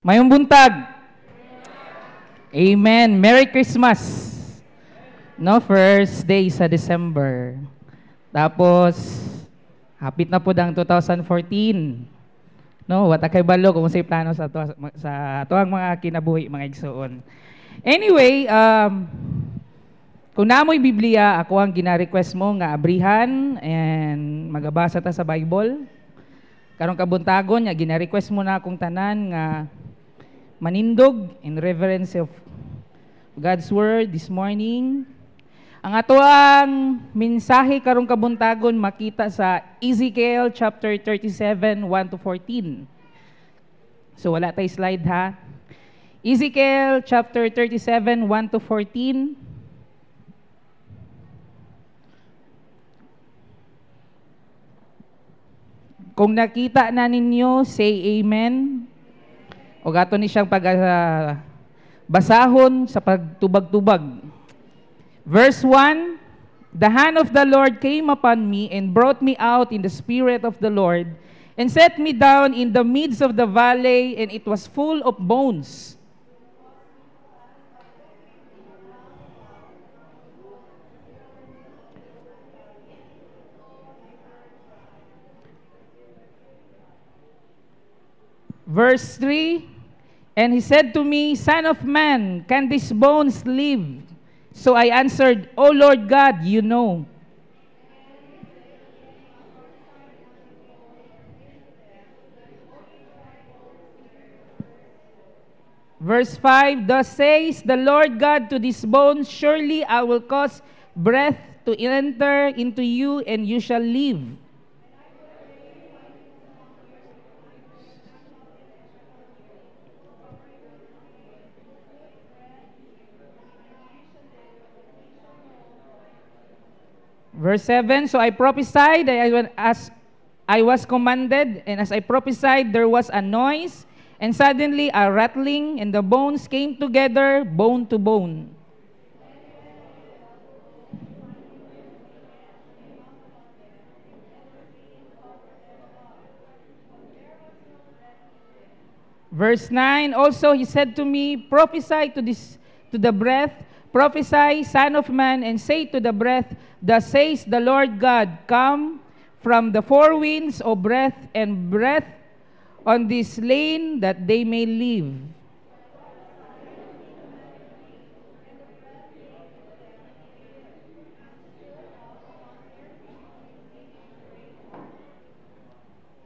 Mayong buntag. Amen. Merry Christmas. No, first day sa December. Tapos, hapit na po ang 2014. No, wata kay balo kung sa'y plano sa tuwang mga kinabuhi, mga igsoon. Anyway, kung namoy Biblia, ako ang gina-request mo nga abrihan and magabasa ta sa Bible. Karong kabuntagon, gina-request mo na akong tanan nga manindog in reverence of God's Word this morning. Ang atoang mensahe karong kabuntagon makita sa Ezekiel chapter 37, 1-14. So wala tayo slide ha. Ezekiel chapter 37, 1-14. Kung nakita na ninyo, say amen. O gato ni siyang basahon sa pagtubag-tubag. Verse 1, the hand of the Lord came upon me and brought me out in the spirit of the Lord and set me down in the midst of the valley, and it was full of bones. Verse 3, and he said to me, Son of man, can these bones live? So I answered, O Lord God, you know. Verse 5, thus says the Lord God to these bones, surely I will cause breath to enter into you, and you shall live. Verse 7, so I prophesied as I was commanded, and as I prophesied, there was a noise, and suddenly a rattling, and the bones came together, bone to bone. Verse 9, also he said to me, prophesy to the breath, prophesy, son of man, and say to the breath, thus says the Lord God, come from the four winds, O breath, and breath on this slain, that they may live.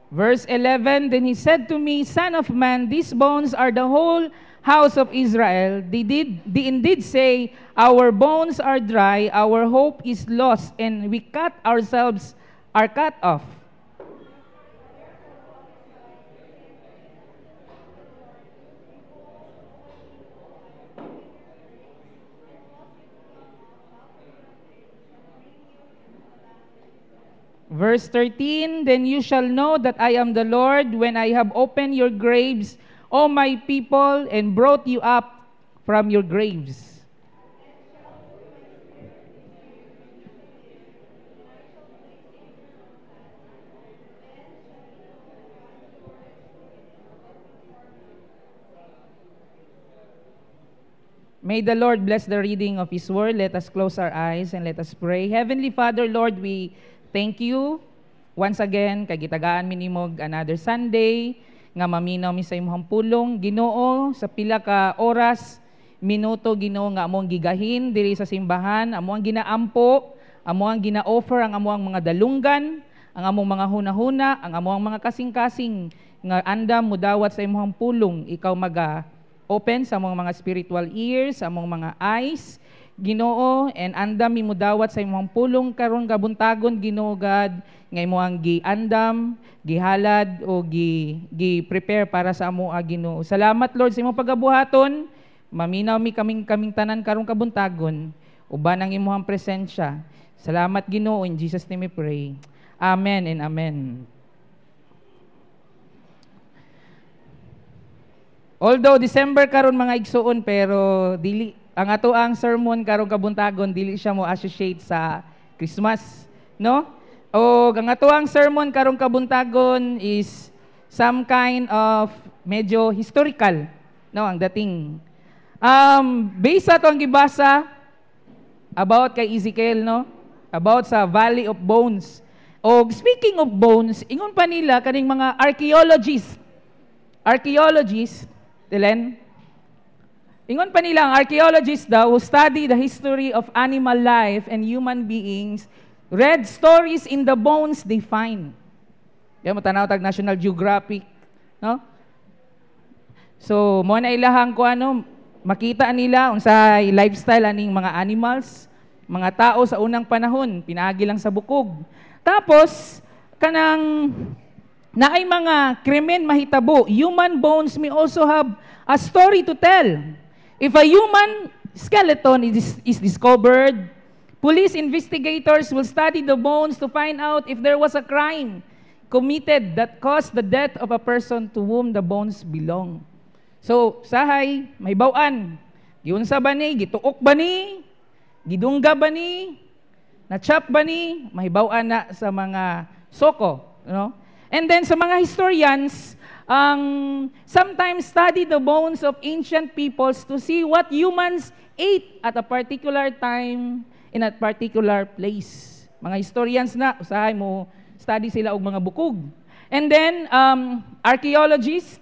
Verse 11, then he said to me, Son of man, these bones are the whole house of Israel. They indeed say, our bones are dry, our hope is lost, and we are cut off. Verse 13, then you shall know that I am the Lord when I have opened your graves, O my people, and brought you up from your graves. May the Lord bless the reading of His Word. Let us close our eyes and let us pray. Heavenly Father, Lord, we thank you once again kay gitagaan mi nimog another Sunday nga maminaw mi sa imong pulong. Ginoo, sa pila ka oras, minuto Ginoo nga among gigahin diri sa simbahan, among ginaampo, among gina-offer ang among mga dalunggan, ang among mga hunahuna, ang among mga kasing-kasing nga andam mudawat sa imong pulong. Ikaw open sa among mga spiritual ears, sa among mga eyes, Ginoo, and andam mimudawat sa imong pulong karon gabuntagon, Ginoo God, nga imong giandam, gihalad o gi-prepare para sa amo Ginoo. Salamat Lord sa imong pagabuhaton. Maminaw mi kaming tanan karon kabuntagon uban ang imong presensya. Salamat Ginoo, in Jesus name we pray. Amen and amen. Although December karon mga igsoon, pero dili ang ato ang sermon karong kabuntagon dili siya mo associate sa Christmas, no? O ang ato ang sermon karong kabuntagon is some kind of medyo historical, no, ang dating. Based sa itong gibasa about kay Ezekiel, no, about sa Valley of Bones. O speaking of bones, ingon pa nila kaning mga archaeologists, Tilen, ingon pa nila ang archaeologists daw who study the history of animal life and human beings, read stories in the bones they find. Kaya matanaw tag National Geographic, no? So, mo na ilahang ko makita nila unsa lifestyle aning mga animals, mga tao sa unang panahon, pinaagi lang sa bukog. Tapos, kanang naay mga krimen mahitabo, human bones may also have a story to tell. If a human skeleton is discovered, police investigators will study the bones to find out if there was a crime committed that caused the death of a person to whom the bones belong. So, sahay, may bawaan. Giunsa ba ni? Gituok ba ni? Gidungga ba ni? Na-chop ba ni? Mahibaw-an na sa mga soko. No? And then sa mga historians, sometimes study the bones of ancient peoples to see what humans ate at a particular time in a particular place. Mga historians na, usahay mo, study sila og mga bukog. And then, archaeologists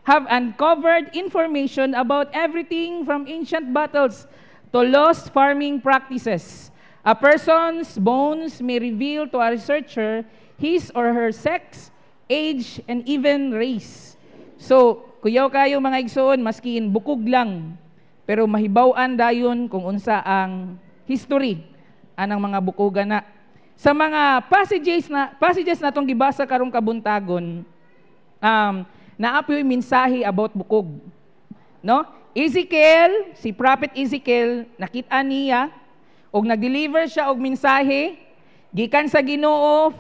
have uncovered information about everything from ancient battles to lost farming practices. A person's bones may reveal to a researcher his or her sex, age, and even race. So, kuyaw kayo mga igsoon, maskin bukog lang, pero mahibaw-an dayon kung unsa ang history anang mga bukogan na. Sa mga passages na itong gibasa karong kabuntagon, naapoy mensahe about bukog. No? Ezekiel, si Prophet Ezekiel, nakita niya, og nag-deliver siya og mensahe gikan sa Ginoo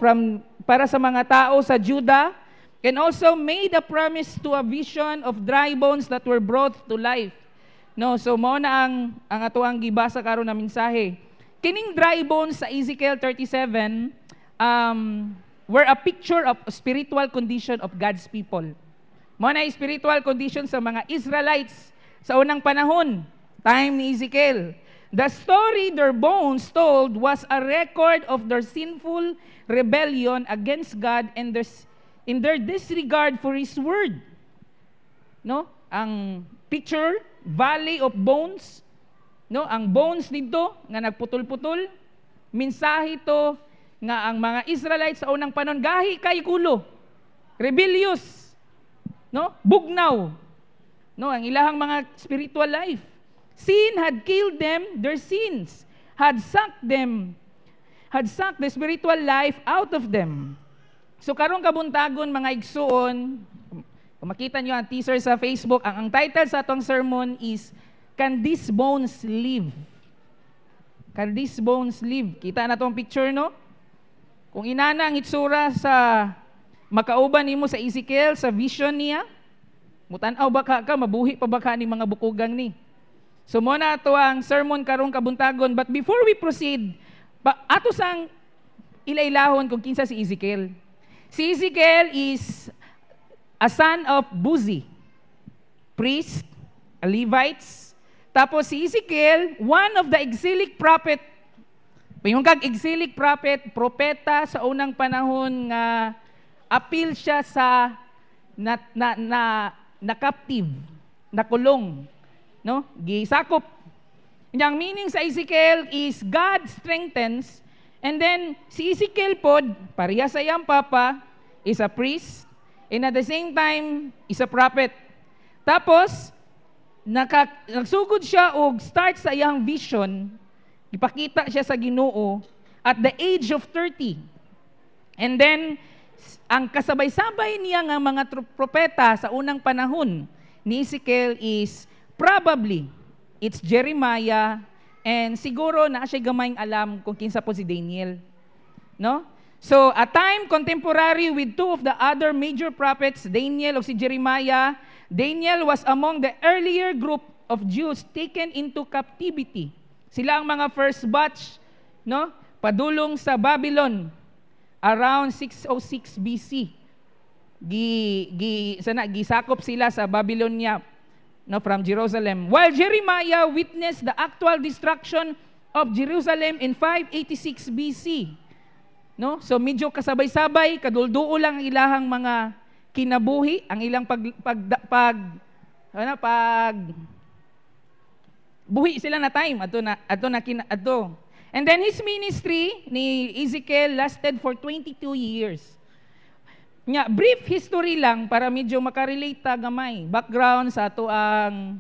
para sa mga tao sa Juda, and also made a promise to a vision of dry bones that were brought to life. No, so mao na ang atoang gibasa karon na mensahe. Kining dry bones sa Ezekiel 37 were a picture of spiritual condition of God's people. Mao na spiritual condition sa mga Israelites sa unang panahon, time ni Ezekiel. The story their bones told was a record of their sinful rebellion against God and in their disregard for His word. No? Ang picture, Valley of Bones, no? Ang bones dito nga nagputol-putol, mensahe to nga ang mga Israelites sa unang panahon gahi kay kulo, rebellious, no? Bugnaw, no? Ang ilahang mga spiritual life. Sin had killed them, their sins had sucked the spiritual life out of them. So karong kabuntagon mga igsuon, kung makita nyo ang teaser sa Facebook, ang title sa atong sermon is, Can These Bones Live? Can These Bones Live? Kita na itong picture, no? Kung inana ang itsura sa makauban nimo sa Ezekiel, sa vision niya, mutanaw ba ka, mabuhi pa ba ka ni mga bukugang ni? So muna ito ang sermon karong kabuntagon. But before we proceed, ato sang ilailahon kung kinsa si Ezekiel. Si Ezekiel is a son of Buzi, priest, a Levites. Tapos si Ezekiel, one of the exilic prophet, yung exilic prophet, propeta sa unang panahon nga appeal siya sa na captive, na kulong. No? Gisakop. Ang meaning sa Ezekiel is God strengthens, and then si Ezekiel pod, pareha sa iyang papa, is a priest, and at the same time, is a prophet. Tapos, nagsugod siya og start sa iyang vision, ipakita siya sa Ginoo at the age of 30. And then, ang kasabay-sabay niya nga mga propeta sa unang panahon ni Ezekiel is probably, it's Jeremiah, and siguro na siya gamayng alam kung kinsa po si Daniel. No? So, a time contemporary with two of the other major prophets, Daniel o si Jeremiah, Daniel was among the earlier group of Jews taken into captivity. Sila ang mga first batch, no? Padulong sa Babylon around 606 BC. gisakop sila sa Babylonia, no, from Jerusalem. While Jeremiah witnessed the actual destruction of Jerusalem in 586 BC. No? So medyo kasabay-sabay, kadulduo lang ang ilahang mga kinabuhi, ang ilang buhi sila na time ato. And then his ministry ni Ezekiel lasted for 22 years. Nya, brief history lang para medyo makarelate ta gamay. Background sa ato ang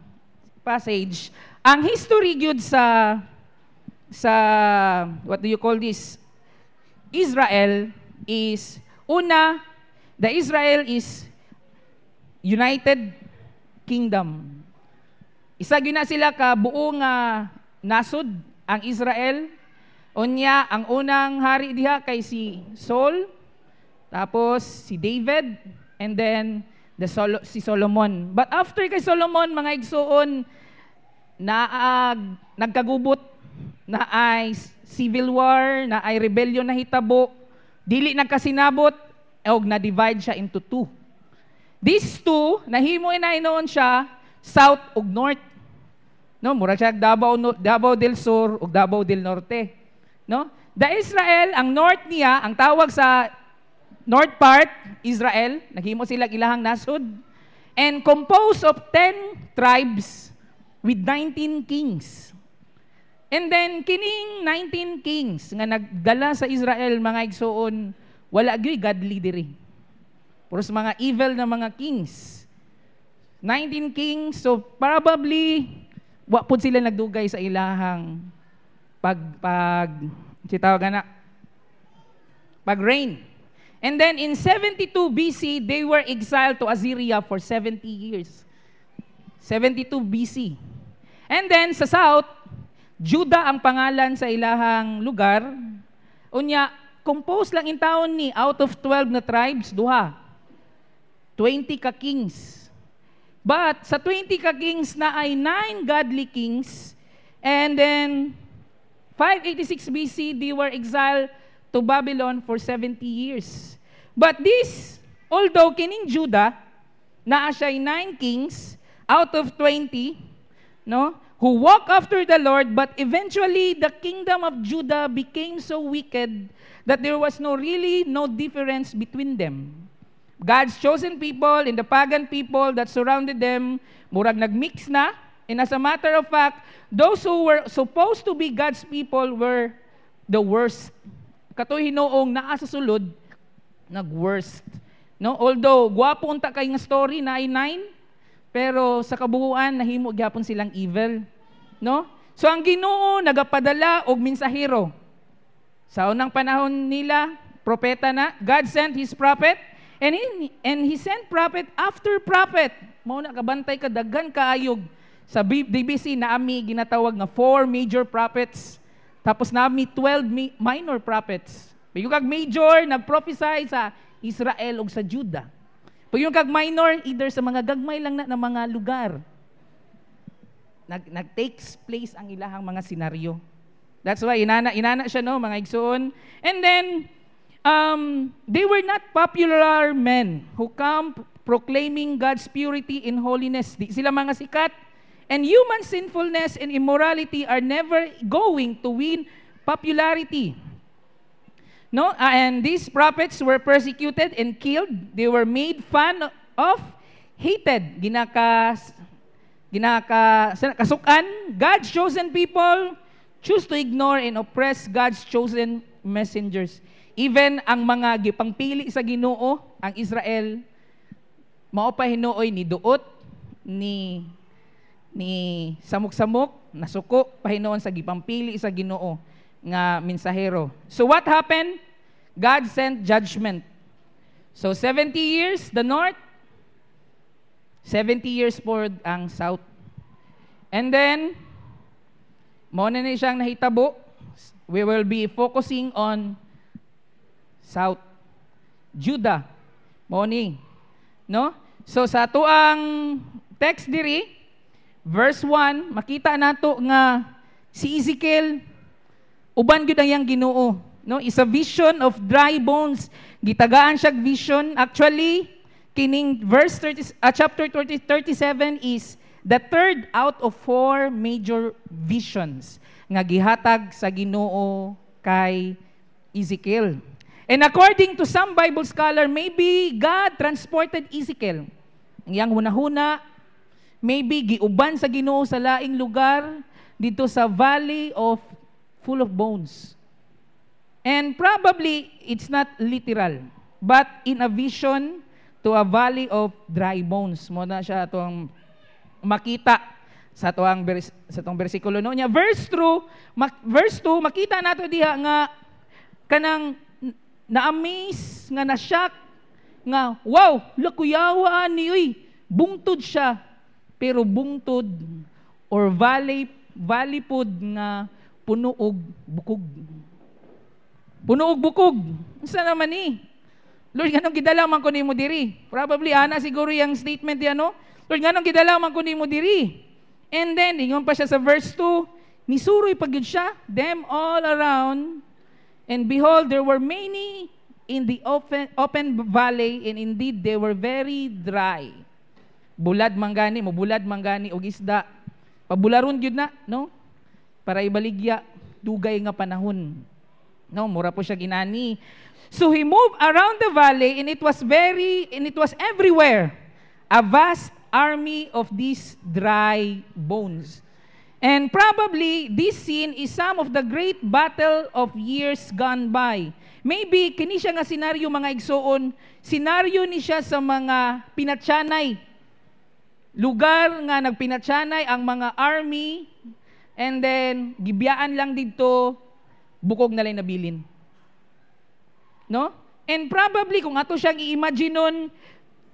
passage. Ang history gyud sa what do you call this? Israel is the Israel is United Kingdom. Isa gyud na sila ka buo nga nasod ang Israel. Unya ang unang hari diha kay si Saul. Tapos si David, and then si Solomon. But after kay Solomon, mga igsoon, nagkagubot, na ay civil war, na ay rebellion na hitabo, dili nagkasinabot, og na-divide siya into two. These two, nahimo na inoon siya, South ug North. No, mura siya Davao del Sur ug Davao del Norte. No? The Israel, ang north niya, ang tawag sa north part, Israel, naghimo sila ilahang nasod, and composed of 10 tribes with 19 kings. And then, kining 19 kings nga nagdala sa Israel, mga igsoon, wala gyud godly diri. Puros mga evil na mga kings. 19 kings, so probably, wa pud sila nagdugay sa ilahang pag-reign. And then in 72 BC, they were exiled to Assyria for 70 years. 72 BC. And then sa south, Judah ang pangalan sa ilahang lugar. Unya, composed lang in taon ni out of 12 na tribes, duha. 20 ka kings. But sa 20 ka kings na ay 9 godly kings. And then 586 BC, they were exiled to Babylon for 70 years. But this, although kining Judah, naa siya'y 9 kings out of 20, no, who walk after the Lord, but eventually the kingdom of Judah became so wicked that there was no difference between them. God's chosen people and the pagan people that surrounded them, murag nagmix na, and as a matter of fact, those who were supposed to be God's people were the worst. Katoy hinoong naa sa sulod, nag-worst. No? Although, gwapo unta kay nga story na ay 9, pero sa kabuuan, nahimo gyapon silang evil. No? So, ang Ginoo nagapadala og mensahero. Sa unang panahon nila, propeta na, God sent His prophet, and He sent prophet after prophet. Mao na kabantay ka, daghan kaayog. Sa BBC, naami ginatawag nga 4 major prophets. Tapos naami 12 minor prophets. Pag yung kag major, nag-prophesy sa Israel o sa Judah. Pag yung kag minor, either sa mga gagmay lang na mga lugar. Nag-takes place ang ilahang mga senaryo. That's why, inana siya, no, mga igsoon. And then, they were not popular men who come proclaiming God's purity and holiness. Di sila mga sikat. And human sinfulness and immorality are never going to win popularity. No, and these prophets were persecuted and killed. They were made fun of, hated. Kasukan. God's chosen people choose to ignore and oppress God's chosen messengers. Even ang mga gipangpili sa Ginoo, ang Israel, mao pa hinuoy ni duot, ni samok-samok, nasuko, pahinoon sa gipangpili sa Ginoo nga mensahero. So what happened? God sent judgment. So 70 years the north, 70 years for ang south. And then, mo na siyang nahitabo, we will be focusing on south. Judah, morning. No? So sa tuang text diri, verse 1, makita nato nga si Ezekiel uban gyud ang iyang Ginoo, no? Is a vision of dry bones. Gitagaan siya vision. Actually, Kining chapter 37 is the third out of 4 major visions nga gihatag sa Ginoo kay Ezekiel. And according to some Bible scholar, maybe God transported Ezekiel. Ang iyang hunahuna, maybe giuban sa Ginoo sa laing lugar dito sa valley of full of bones. And probably it's not literal, but in a vision to a valley of dry bones. Mo na siya atong makita sa atong bersikulo no niya. Verse 2, makita nato diha nga kanang na-amaze, nga na-shock, nga wow, lakuyawa ni uy, bungtod siya, pero bungtod or valley pod nga puno og bukog. Puno og bukog. Unsa naman ni? Lord, nganong gidala man ko nimo diri? Probably ana siguro yang statement yan, no? Lord, nganong gidala man ko nimo diri? And then ingon pa siya sa verse 2, nisuroy pagyud siya them all around, and behold, there were many in the open valley, and indeed they were very dry. Bulad manggani, mobulad manggani og isda. Pabularon gyud na, no? Para ibaligya dugay nga panahon. No, mura po siya ginani. So he moved around the valley, and it was everywhere a vast army of these dry bones. And probably this scene is some of the great battle of years gone by. Maybe kini siya nga senaryo mga igsoon, senaryo ni siya sa mga pinatsanay. Lugar nga nagpinatsanay ang mga army, and then gibiyaan lang dito bukog na lang nabilin. No? And probably kung ato siyang i-imagine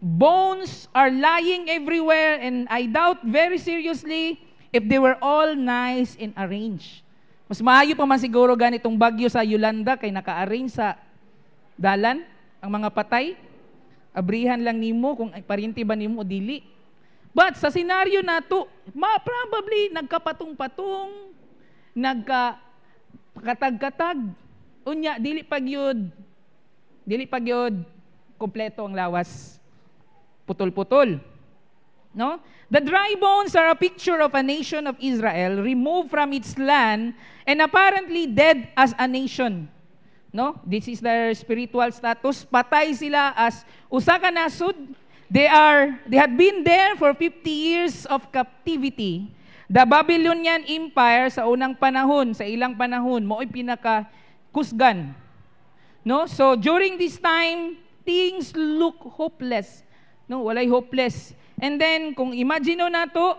bones are lying everywhere, and I doubt very seriously if they were all nice and arranged. Mas maayo pa man siguro ganitong bagyo sa Yolanda kay naka-arrange sa dalan ang mga patay. Abrihan lang nimo kung parinti ba nimo o dili. But sa senaryo nato, probably nagkapatong-patong, nagkatag-katag, unya dili pagyud kompleto ang lawas. Putol-putol. No? The dry bones are a picture of a nation of Israel removed from its land and apparently dead as a nation. No? This is their spiritual status. Patay sila as usa ka nasud. They had been there for 50 years of captivity. The Babylonian Empire sa unang panahon, sa ilang panahon, mo'y pinaka-kusgan. No? So during this time, things look hopeless. No, walay hopeless. And then kung imagine nato,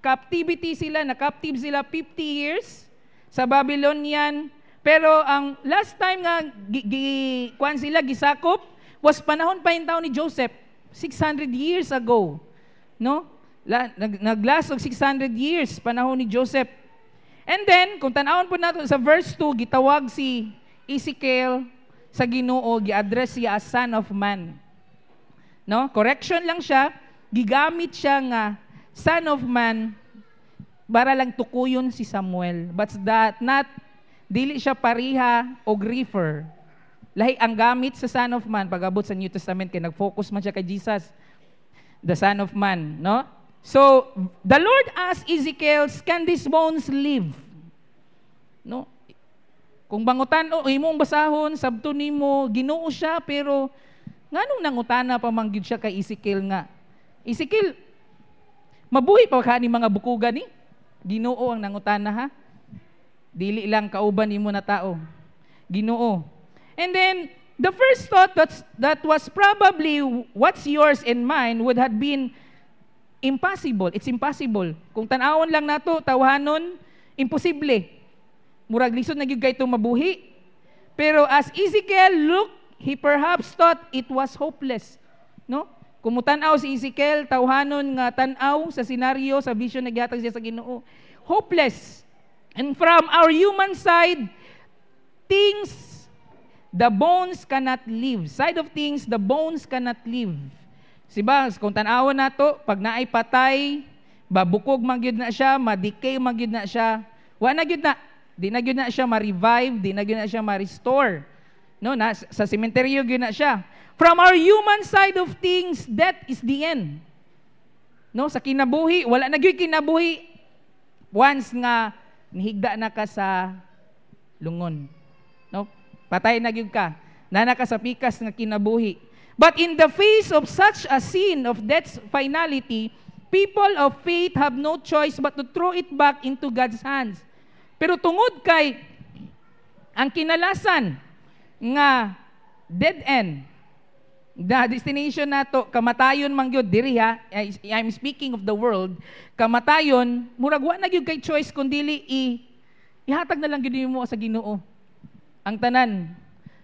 captivity sila, na-captive sila 50 years sa Babylonian. Pero ang last time nga kuan sila gisakop was panahon pa yung taon ni Joseph, 600 years ago. No? Naglast og 600 years panahon ni Joseph. And then kung tan-awon po nato sa verse 2, gitawag si Ezekiel sa Ginoo, gi-address siya as son of man. No? Correction lang siya, gigamit siya nga son of man para lang tukuyon si Samuel. But that not dili siya pariha og refer. Lahi ang gamit sa son of man pag-abot sa New Testament kay nag-focus man siya kay Jesus, the son of man, no? So, the Lord asked Ezekiel, can these bones live? No? Kung bangutan o imong basahon, sabto nimo, Ginoo siya, pero nganong nangutana pa man gyud siya kay Ezekiel nga, Ezekiel, mabuhi pa ka ni mga bukugan ni? Ginoo ang nangutana ha? Dili lang kauban nimo na tao. Ginoo. And then, the first thought that was probably what's yours and mine would have been impossible. It's impossible. Kung tan-awon lang nato, tawhanon, imposible. Murag lisod na gyud kay itong mabuhi. Pero as Ezekiel looked, he perhaps thought it was hopeless. No? Kung mutan-aw si Ezekiel, tawhanon nga tan-aw sa senaryo, sa vision na gihatag siya sa Ginoo. Hopeless. And from our human side, the bones cannot live. Side of things, the bones cannot live. Siba, kung tan-awon nato, pag naay patay, babukog magyud na siya, madicay magyud na siya, wa na gyud na. Di na gyud na siya ma-revive, di na gyud na siya ma-restore. No, sa sementeryo gyud na siya. From our human side of things, death is the end. No, sa kinabuhi, wala na gyud kinabuhi once nga nihigda na ka sa lungon. No? Patay na gyud ka. Nana ka sa pikas nga kinabuhi. But in the face of such a sin of death's finality, people of faith have no choice but to throw it back into God's hands. Pero tungod kay ang kinalasan nga dead end, the destination nato kamatayon man gyud diri ha, I'm speaking of the world, kamatayon murag wa na gyud kay choice kun dili ihatag na lang gyud mo sa Ginoo ang tanan.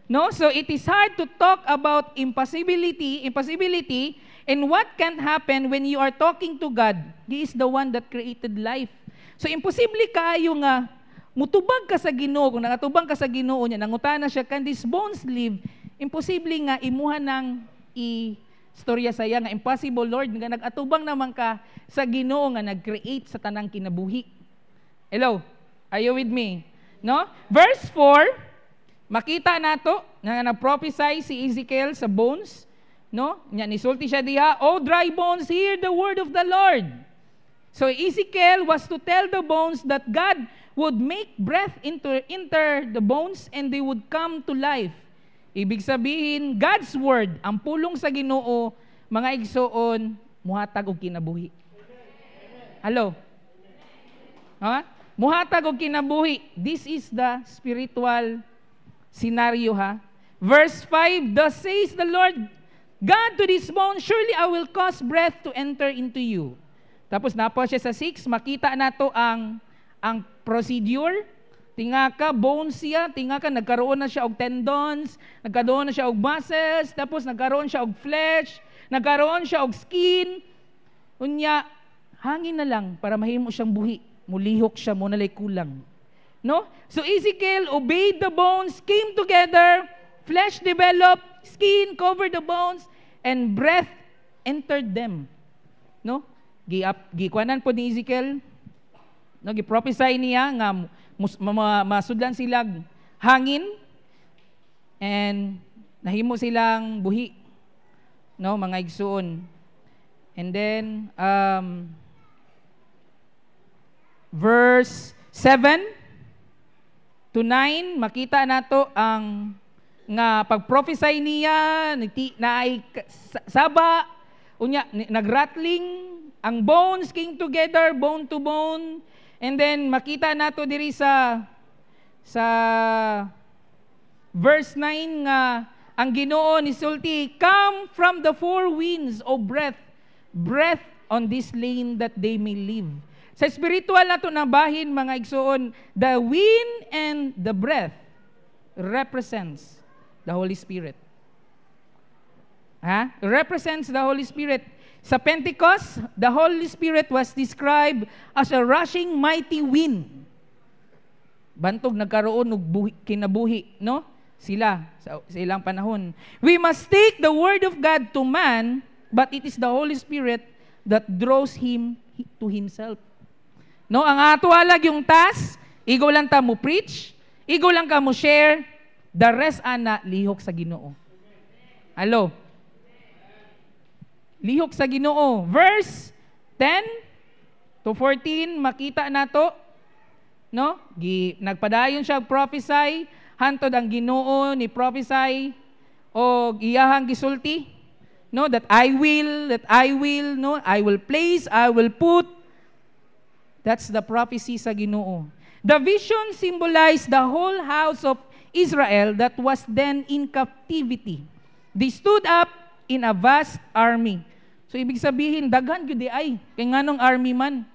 No, so it is hard to talk about impossibility and what can happen when you are talking to God. He is the one that created life. So imposible kayo nga mutubag ka sa Ginoo, kung nangatubang ka sa Ginoo niya, nangutana siya, can these bones live? Imposible nga, imuha ng istorya saya nga, impossible Lord, nga nagatubang naman ka sa Ginoo nga nag-create sa tanang kinabuhi. Hello? Are you with me? No? Verse 4, makita nato nga nag-prophesy si Ezekiel sa bones, no? Nya nisulti siya diha, "O dry bones, hear the word of the Lord." So Ezekiel was to tell the bones that God would make breath enter the bones and they would come to life. Ibig sabihin, God's word, ang pulong sa Ginoo, mga igsoon, muhatag og kinabuhi. Hello? Ha? Muhatag og kinabuhi. This is the spiritual scenario, ha? Verse 5, "Thus says the Lord God to this bone, surely I will cause breath to enter into you." Tapos napo siya sa 6, makita nato ang procedure. Tinga ka, bones siya, tinga ka, nagkaroon na siya og tendons, nagkaroon na siya og muscles, tapos nagkaroon siya og flesh, nagkaroon siya og skin. Unya, hangin na lang para mahimo siyang buhi. Mulihok siya, mo nalay kulang. No? So Ezekiel obeyed the bones, came together, flesh developed, skin covered the bones, and breath entered them. No? Gikuanan po ni Ezekiel, no, gi-prophesy niya nga masudlan silang hangin and nahimo silang buhi, no, mga igsoon. And then verse 7 to 9 makita nato ang nga pag-prophesy niya naay saba unya nagrattling ang bones came together, bone to bone. And then makita nato diri sa verse 9 nga ang Ginoo nisulti, "Come from the four winds, O breath, breath on this land that they may live." Sa spiritual nato nabahin mga igsoon, the wind and the breath represents the Holy Spirit. Ha? Represents the Holy Spirit. Sa Pentecost, the Holy Spirit was described as a rushing mighty wind. Bantog nagkaroon og kinabuhi, no? Sila sa ilang panahon. We must take the word of God to man, but it is the Holy Spirit that draws him to himself. No, ang ato alag yung task, igo lang ta mo preach, igo lang ka mo share, the rest ana lihok sa Ginoo. Hello? Lihok sa Ginoo. Verse 10 to 14 makita nato, no? Nagpadayon siya og prophesy, hantod ang Ginoo ni prophesy o iyahang gisulti, no, that I will, no, I will place, I will put. That's the prophecy sa Ginoo. The vision symbolized the whole house of Israel that was then in captivity. They stood up in a vast army. So ibig sabihin daghan gyud ay kay nganong army man.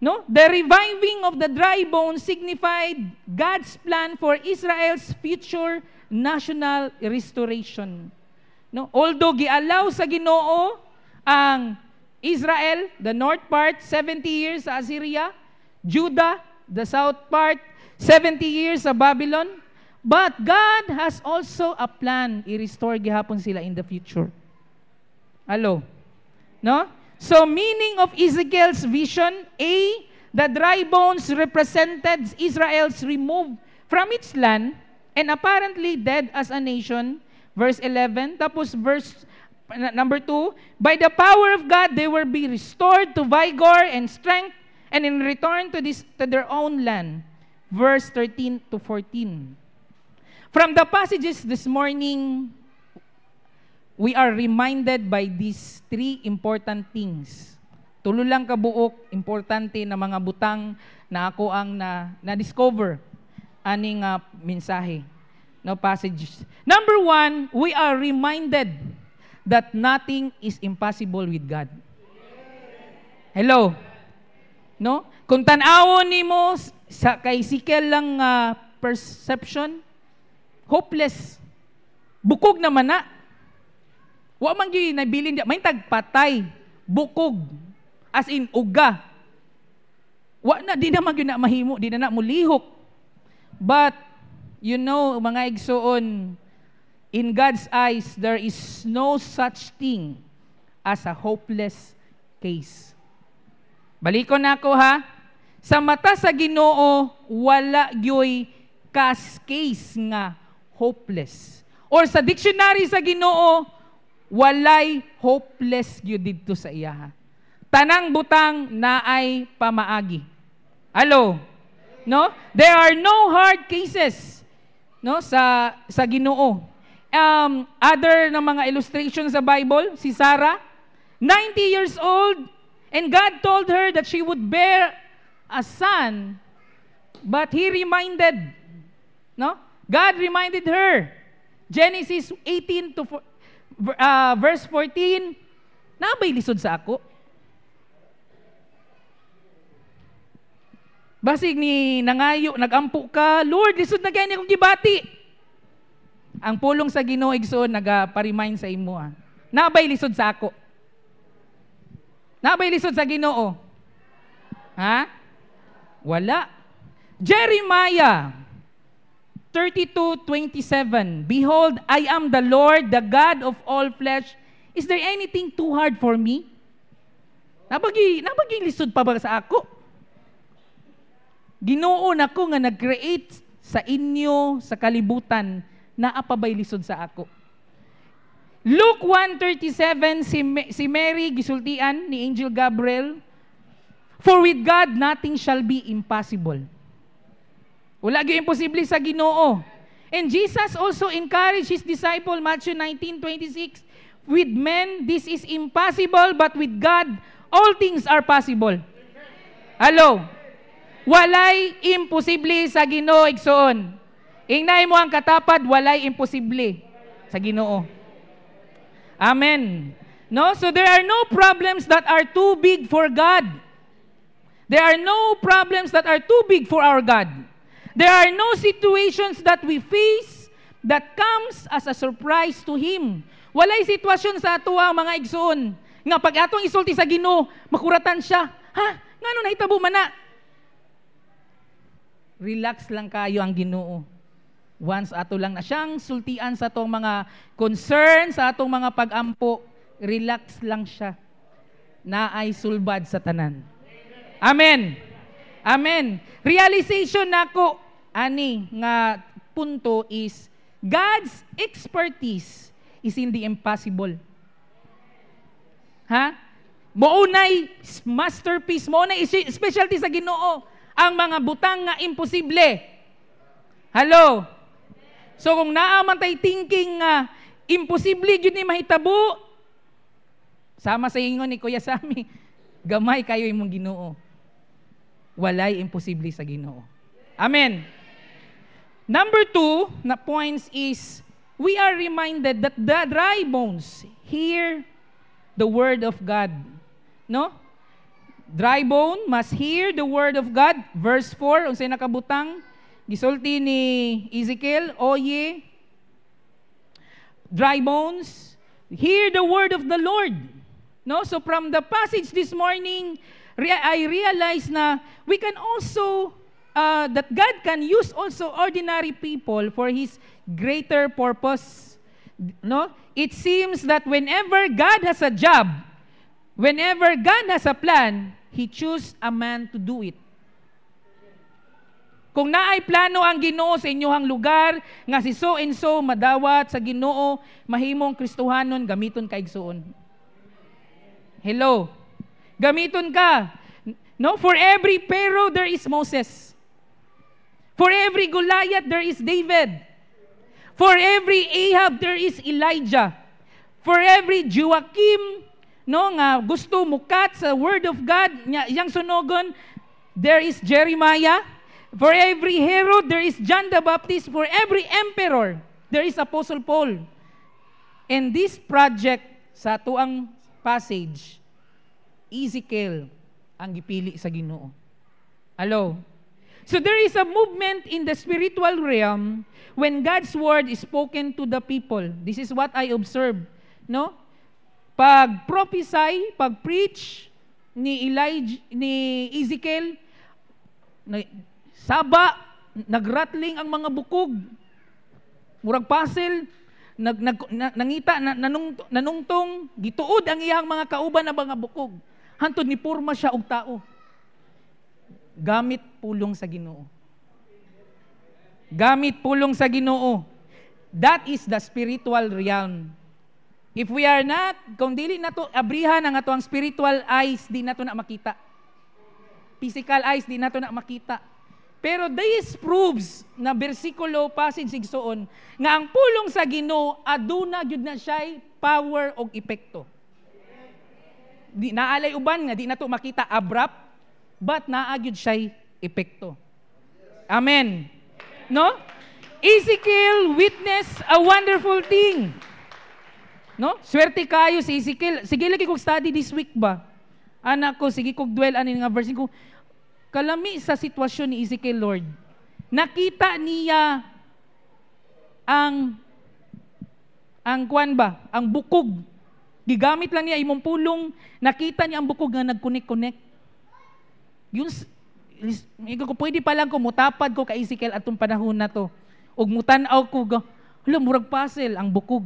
No? The reviving of the dry bones signified God's plan for Israel's future national restoration. No? Although giallow sa Ginoo ang Israel, the north part 70 years sa Assyria, Judah, the south part 70 years sa Babylon, but God has also a plan i-restore gihapon sila in the future. Hello? No? So meaning of Ezekiel's vision, A, the dry bones represented Israel's remove from its land and apparently dead as a nation. Verse 11. Tapos verse number 2, by the power of God, they will be restored to vigor and strength, and in return to their own land. Verse 13 to 14. From the passages this morning, we are reminded by these three important things. Tulo lang kabuok, importante na mga butang na ako ang na-discover aning mensahe, no passages. Number 1, we are reminded that nothing is impossible with God. Hello? No? Kung tanawon nimo sa kay Ezekiel lang perception, hopeless. Bukog naman na. Wa man gyud nabilin dia, may tagpatay, bukog, as in uga. Wa na di na man gyud na mahimo, di na mulihok. But you know, mga igsoon, in God's eyes there is no such thing as a hopeless case. Balikon nako ha. Sa mata sa Ginoo wala gyoy case nga hopeless. Or sa dictionary sa Ginoo walay hopeless gyud didto sa iya. Tanang butang naay pamaagi. Hello? No? There are no hard cases, no, sa Ginoo. Other na mga illustrations sa Bible, si Sarah, 90 years old, and God told her that she would bear a son, but He reminded, no? God reminded her. Genesis 18 to verse 14, nabay lisod sa ako. Basig ni nangayo, nagampo ka, Lord, lisod na gani akong gibati. Ang pulong sa Ginoo igsoon nagapa-remind sa imo. Nabay lisod sa ako. Nabay lisod sa Ginoo. Ha? Wala. Jeremiah 32:27. Behold, I am the Lord, the God of all flesh. Is there anything too hard for me? Nabagi lisod pa ba sa ako? Ginoo nako nga nag-create sa inyo sa kalibutan na apabay lisod sa ako. Luke 1:37, si Mary gisultian ni Angel Gabriel, for with God nothing shall be impossible. Wala gyud imposible sa Ginoo. And Jesus also encouraged His disciple, Matthew 19:26, with men this is impossible, but with God all things are possible. Hello? Walay imposible sa Ginoo igsoon. Ingnay mo ang katapad, walay imposible sa Ginoo. Amen. No? So there are no problems that are too big for God. There are no problems that are too big for our God. There are no situations that we face that comes as a surprise to Him. Walay sitwasyon sa ato mga igsoon nga pag atong isulti sa Ginoo, makuratan siya. Ha? Ngano nahitabo man na? Relax lang kayo ang Ginoo. Once ato lang na siyang sultian sa atong mga concern, sa atong mga pag-ampo, relax lang siya. Naay sulbad sa tanan. Amen. Amen. Realization nako ani nga punto is God's expertise is in the impossible. Ha? Mounay masterpiece, mounay specialty sa Ginoo ang mga butang nga imposible. Hello. So kung naaman tay thinking nga imposible gyud ni mahitabo, sama sa ingon ni Kuya Sammy, gamay kayo imong Ginoo. Walay imposible sa Ginoo. Amen. Number 2 na points is we are reminded that the dry bones hear the word of God. No? Dry bone must hear the word of God. Verse 4, unsay nakabutang gisulti ni Ezekiel, O ye dry bones, hear the word of the Lord. No? So from the passage this morning, I realize na we can also, that God can use also ordinary people for His greater purpose. No? It seems that whenever God has a job, whenever God has a plan, He chooses a man to do it. Kung naay plano ang Ginoo sa inyohang lugar, nga si so and so madawat sa Ginoo, mahimong Kristohanon, gamiton ka igsuon. Hello. Gamiton ka. No, for every Pharaoh there is Moses. For every Goliath there is David. For every Ahab there is Elijah. For every Joachim, no, nga gusto mukat sa word of God, yang sunogon, there is Jeremiah. For every Herod there is John the Baptist. For every emperor there is Apostle Paul. And this project sa tuang passage, Ezekiel ang gipili sa Ginoo. Hello. So there is a movement in the spiritual realm when God's word is spoken to the people. This is what I observe, no? Pag prophesy, pag preach ni Ezekiel, saba, nagrattling ang mga bukog. Murag puzzle, nangita, nanungtong, gituod ang iyang mga kauban na mga bukog. Hantod ni purma siya og tao. Gamit pulong sa Ginoo. Gamit pulong sa Ginoo. That is the spiritual realm. If we are not, kung dili na to abrihan ang atong spiritual eyes, di na to na makita. Physical eyes, di na to na makita. Pero this proves na bersikulo passage igsoon nga ang pulong sa Ginoo aduna gyud na siya power og epekto. Di naalay uban nga di na to makita abrupt, but naa gyud siya epekto. Amen. No? Ezekiel witnessed a wonderful thing. No? Swerte kayo si Ezekiel. Sige lagi kog study this week ba? Anak ko, sige kog dwell ani nga verse ko. Kalami sa sitwasyon ni Ezekiel, Lord. Nakita niya ang kwan ba? Ang bukog. Gigamit lang niya imong pulong. Nakita niya ang bukog nga nag-connect. Yun, ko pwede pa lang ko mutapad ko kay Ezekiel atong panahon na to. Ug mutanaw ko, hala, murag puzzle ang bukog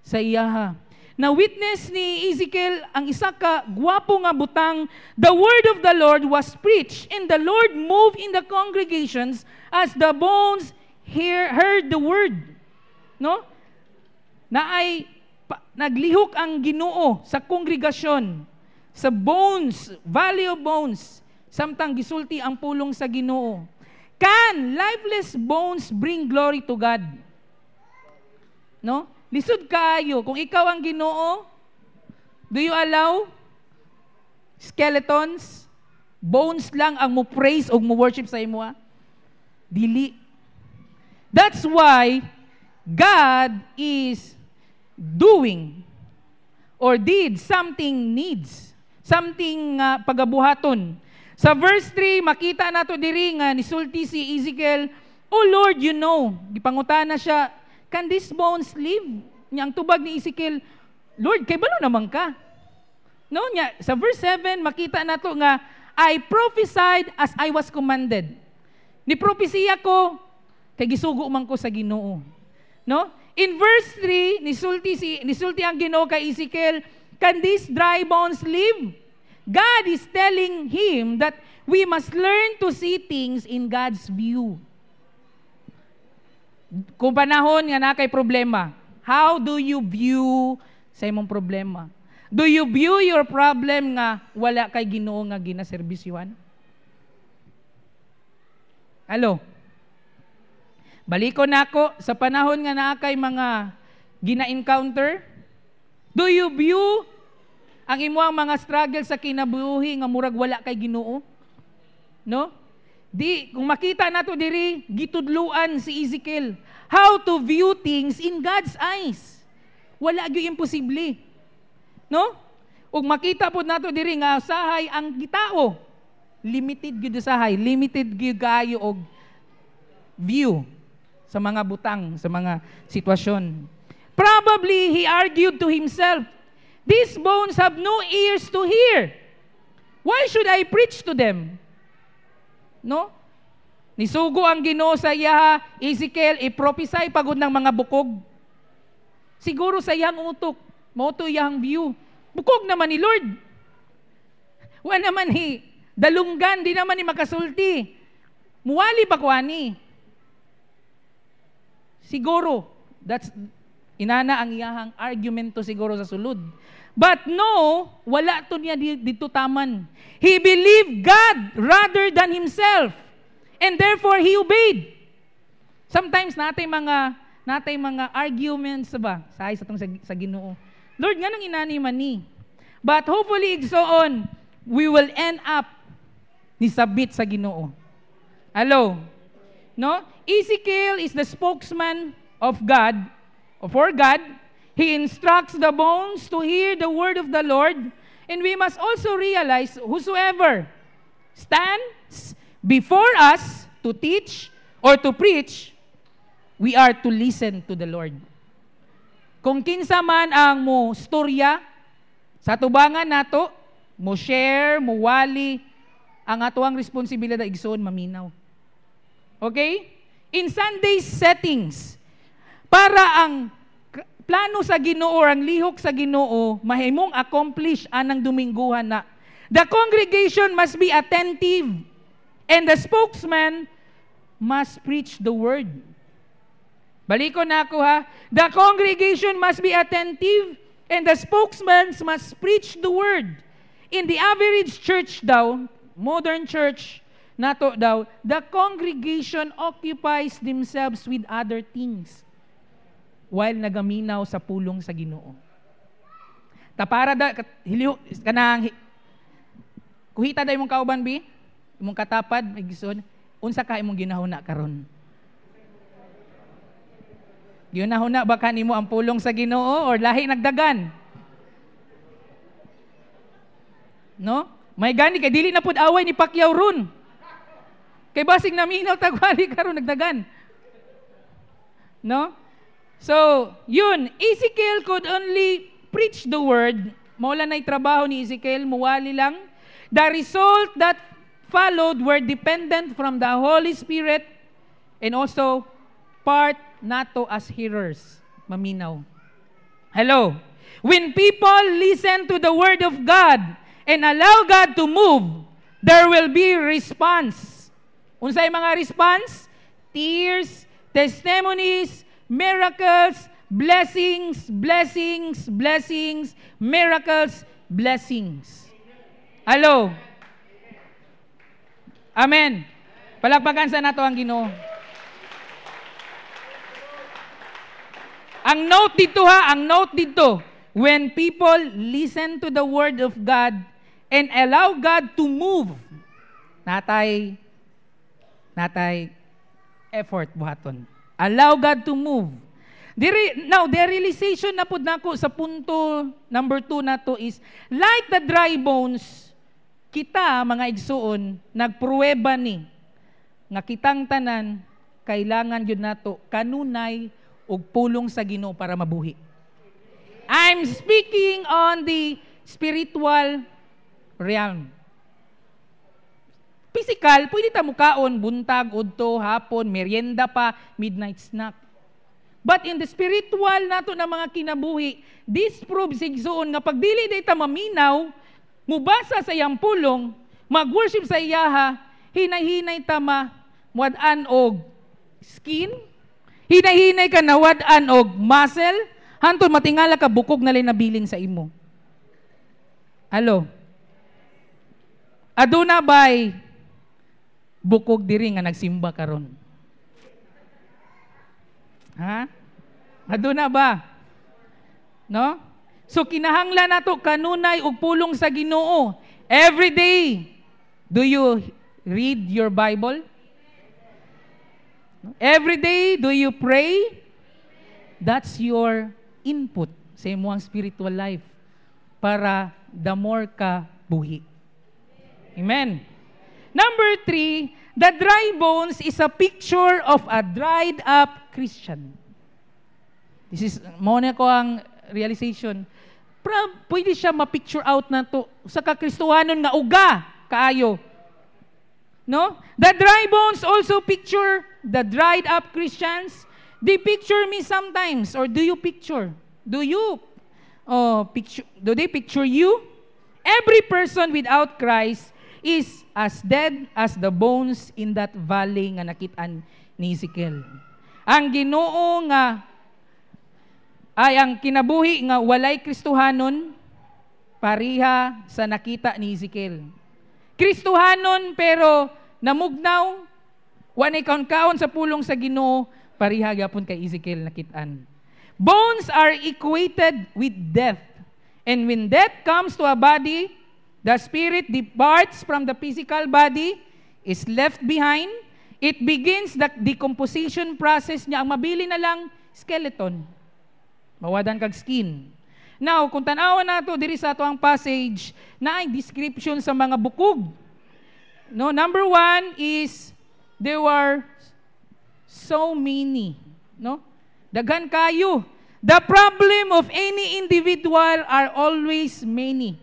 sa iyaha. Na witness ni Ezekiel ang isa ka gwapo nga butang, the word of the Lord was preached, and the Lord moved in the congregations as the bones heard the word. No? Naglihok ang Ginoo sa kongregasyon, sa bones, valley of bones, samtang gisulti ang pulong sa Ginoo. Can lifeless bones bring glory to God? No? Lisod kayo, kung ikaw ang Ginoo, do you allow skeletons, bones lang ang mo praise o mo worship sa imo? Dili. That's why God is doing or did something pagabuhaton. Sa verse 3, makita nato diri nga nisulti si Ezekiel, "Oh Lord, you know," gipangutana siya, "Can these bones live?" Nya ang tubag ni Ezekiel, "Lord, kay balo naman ka." No, nya sa verse 7 makita nato nga, "I prophesied as I was commanded." Ni propesiya ko kay gisugo man ko sa Ginoo. No? In verse 3, nisulti ang Ginoo kay Ezekiel, "Can these dry bones live?" God is telling him that we must learn to see things in God's view. Kung panahon nga na kay problema, how do you view sa imong problema? Do you view your problem nga wala kay Ginoo nga ginaserbisyuhan? Hello? Baliko na ako sa panahon nga naa kay mga gina-encounter. Do you view ang imuang mga struggle sa kinabuhi nga murag wala kay Ginoo? No? Di, kung makita nato diri, gitudluan si Ezekiel how to view things in God's eyes. Wala gyud imposible. No? Ug makita pud nato diri nga sahay ang gitao. Limited gyud sahay, limited gyud kayo og view sa mga butang, sa mga sitwasyon. Probably he argued to himself, "These bones have no ears to hear. Why should I preach to them?" No? Nisugo ang Ginoo sa iya, Ezekiel, i-prophesy pagod ng mga bukog. Siguro sa iyang utok, moto iyang view. Bukog naman ni Lord. Wa naman dalunggan, di naman ni makasulti. Muwali pa ko ani. Siguro, that's inana ang iyahang argumento siguro sa sulod. But no, wala to niya dito taman. He believed God rather than himself. And therefore, he obeyed. Sometimes natay mga arguments ba sa sa Ginoo. Lord, nganong inani man ni? But hopefully igsoon, we will end up ni sabit sa Ginoo. Hello? No? Ezekiel is the spokesman of God, for God. He instructs the bones to hear the word of the Lord. And we must also realize, whosoever stands before us to teach or to preach, we are to listen to the Lord. Kung kinsa man ang mo storya, sa tubangan nato, mo share, mo wali, ang atuang responsibilidad igsoon maminaw. Okay? In Sunday settings, para ang plano sa Ginoo or ang lihok sa Ginoo mahimong accomplish anang Domingguhan na. The congregation must be attentive and the spokesman must preach the word. Baliko na ako ha. The congregation must be attentive and the spokesman must preach the word. In the average church daw, modern church nato daw, the congregation occupies themselves with other things while nagaminaw sa pulong sa Ginoo. Tapara da kanang kuhita da imong kauban bi, imong katapad igsoon, unsa ka imong ginahuna karon? Ginahuna ba kanimo ang pulong sa Ginoo or lahi nagdagan? No? May gani kay dili na pud away ni Pacquiao ron. Kay basig naminaw tagwali karon nagdagan. No? So, yun, Ezekiel could only preach the word. Mawala na'y trabaho ni Ezekiel, muwali lang. The result that followed were dependent from the Holy Spirit and also part nato as hearers. Maminaw. Hello? When people listen to the word of God and allow God to move, there will be response. Unsay mga response? Tears, testimonies, miracles, blessings, blessings, blessings, miracles, blessings. Hello? Amen. Palakpakan sa nato ang Ginoo. Ang note dito ha, ang note dito, when people listen to the word of God and allow God to move, natay effort buhaton. Allow God to move. Now, the realization na po nako sa punto number 2 na to is, like the dry bones, kita, mga igsuon, nagpruweba ni, nga kitang tanan, kailangan yun nato kanunay og pulong sa Ginoo para mabuhi. I'm speaking on the spiritual realm. Physical, pwede ta mukaon, buntag, udto, hapon, merienda pa, midnight snack. But in the spiritual nato na mga kinabuhi, this proves igsoon nga pag dili day ta maminaw, mubasa sa iyang pulong, mag-worship sa iyaha, hinay-hinay ta wad-an og skin, hinay-hinay ka na wad-an og muscle, hantod matingala ka bukog na lay nabilin sa imo. Hello? Aduna bay bukog diri nga nagsimba karon. Ha? Aduna ba? No? So kinahanglan nato kanunay og pulong sa Ginoo. Every day, do you read your Bible? Every day, do you pray? That's your input sa imong spiritual life para the more ka buhi. Amen. Number 3, the dry bones is a picture of a dried up Christian. This is, muna ko ang realization. Pwede siya ma-picture out na to sa kakristohanon nga uga kaayo. No? The dry bones also picture the dried up Christians. They picture me sometimes, or do you picture? Do they picture you? Every person without Christ is as dead as the bones in that valley nga nakit-an ni Ezekiel. Ang Ginoo nga ay ang kinabuhi nga walay Kristohanon pariha sa nakita ni Ezekiel. Kristohanon pero namugnaw, wanay kaon-kaon sa pulong sa Ginoo, pariha gyapon kay Ezekiel nakit-an. Bones are equated with death. And when death comes to a body, the spirit departs from the physical body, is left behind. It begins the decomposition process niya. Ang mabili na lang, skeleton. Mawadan kag skin. Now, kung tanawan nato diri sa ato ang passage, na ay description sa mga bukog. No, number 1 is, there were so many. No? Daghan kayo. The problem of any individual are always many.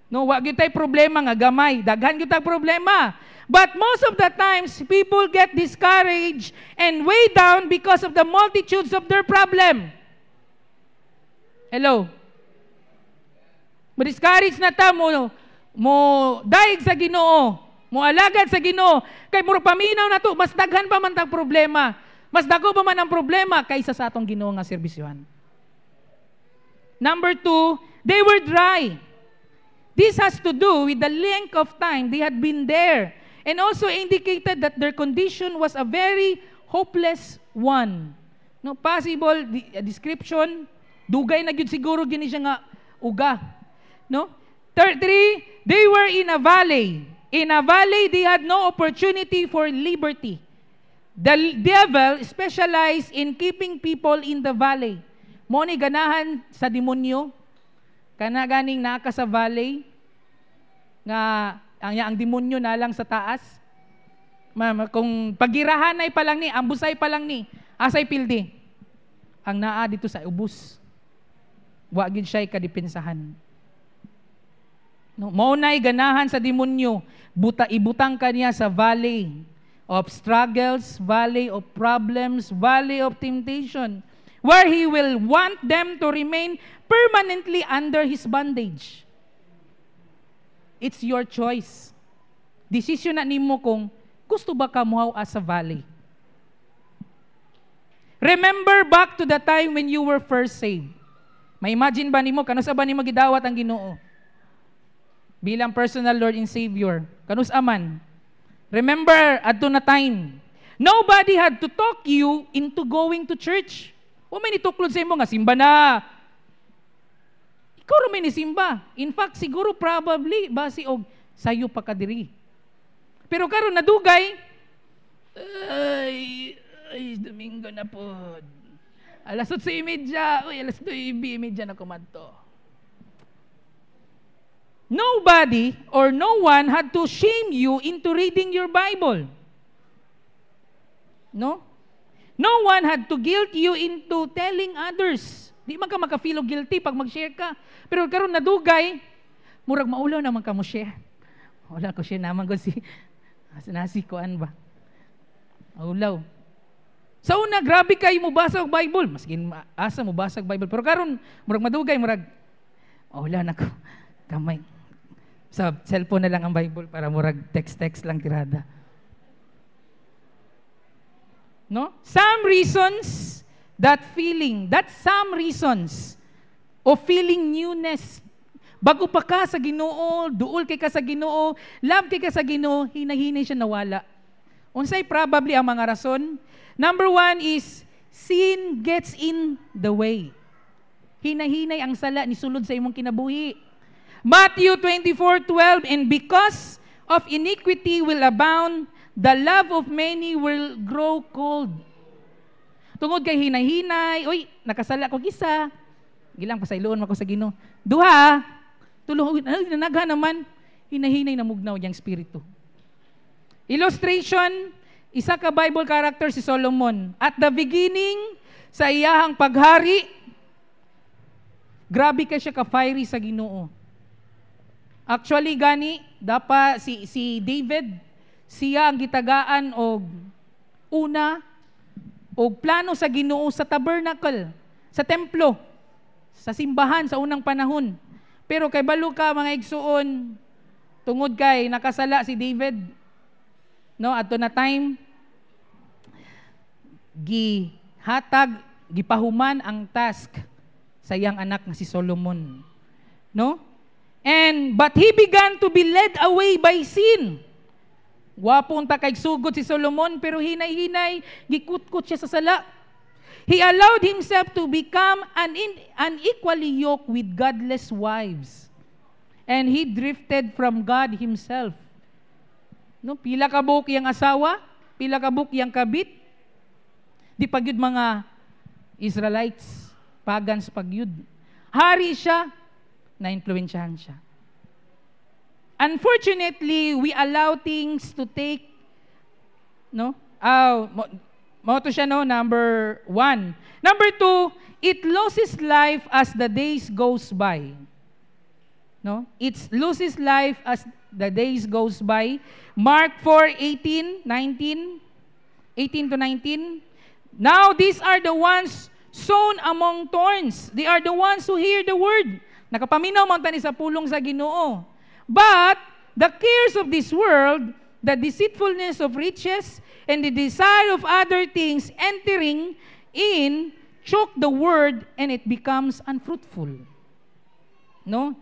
No, wag gyud tay problema nga gamay, daghan gyud tay problema. But most of the times people get discouraged and weighed down because of the multitudes of their problem. Hello. Discourage na ta mo daig sa Ginoo, mo alagad sa Ginoo, kay murag paminaw na to, mas daghan pa man tag problema. Mas dako pa man ang problema kaysa sa atong Ginoo nga serbisyohan. Number 2, they were dry. This has to do with the length of time they had been there, and also indicated that their condition was a very hopeless one. No, possible description, dugay na gyud siguro gini siya nga uga. No? 3, they were in a valley. In a valley, they had no opportunity for liberty. The devil specialized in keeping people in the valley. Mo ni ganahan sa demonyo, kana ganing naka sa valley, nga ang demonyo na lang sa taas. Kung pagirahanay pa lang ni, ambusay pa lang ni, asay pildi. Ang naa dito sa ubos. Wa gid siya kadipinsahan. No, maunay ganahan sa demonyo, ibutang kaniya sa valley of struggles, valley of problems, valley of temptation, where he will want them to remain permanently under his bondage. It's your choice. Decision na nimo kung gusto ba ka muhaw sa valley. Remember back to the time when you were first saved. May imagine ba nimo kanus ba nimo gidawat ang Ginoo bilang personal Lord and Savior? Kanus aman? Remember adto na time. Nobody had to talk you into going to church. O may nituklod sa imo nga simba na. Ikaw rin may nisimba. In fact, siguro probably basi og sayo pa kadiri. Pero karon nadugay, ay, Domingo na po. Alas 8:30, alas 2:30 na kumadto. Nobody or no one had to shame you into reading your Bible. No? No one had to guilt you into telling others. Di man ka maka-feel guilty pag mag-share ka. Pero karon nadugay, murag maulaw naman ka mo share. Wala ko share naman ko si nasi kuan ba. Maulaw. Sa una, grabe kayo mo basa og Bible. Maskin asa mo basa og Bible. Pero karon murag madugay, murag wala na ko. Kamay. Sa cellphone na lang ang Bible para murag text lang tirada. No? Some reasons some reasons of feeling newness. Bago pa ka sa Ginoo, duol kay ka sa Ginoo, love kay ka sa Ginoo, hinahinay siya nawala. Unsay probably ang mga rason? Number 1 is sin gets in the way. Hinahinay ang sala ni sulod sa imong kinabuhi. Matthew 24:12, and because of iniquity will abound, the love of many will grow cold. Tungod kay hinay-hinay, oy, nakasala ko isa. Gilang pasayloon ako sa Ginoo. Duha, tulo nanagha naman, hinahinay na mugnaw yang espiritu. Illustration, isa ka Bible character si Solomon. At the beginning, sa iyahang paghari, grabe ka siya ka-fiery sa Ginoo. Actually, gani, dapat si David, siya ang gitagaan og una, og plano sa Ginoo sa tabernacle, sa templo, sa simbahan sa unang panahon. Pero kay balo ka mga igsuon, tungod kay nakasala si David, no, adto na time gipahuman ang task sa iyang anak nga si Solomon, no? But he began to be led away by sin. Wapo unta kay sugod si Solomon, pero hinay-hinay gikutkot siya sa sala. He allowed himself to become unequally yoked with godless wives. And he drifted from God himself. No, pila ka buok yang asawa, pila ka buok yang kabit. Di pagyud mga Israelites, pagans pagyud. Hari siya, na-influensyahan siya. Unfortunately, we allow things to take, no? Mo to siya, no? Number 1. Number 2, it loses life as the days goes by. No? It loses life as the days goes by. Mark 4:18, 19, 18 to 19. Now these are the ones sown among thorns. They are the ones who hear the word. Nakapaminaw man tani sa pulong sa Ginoo. But the cares of this world, the deceitfulness of riches, and the desire of other things entering in, choke the word, and it becomes unfruitful. No?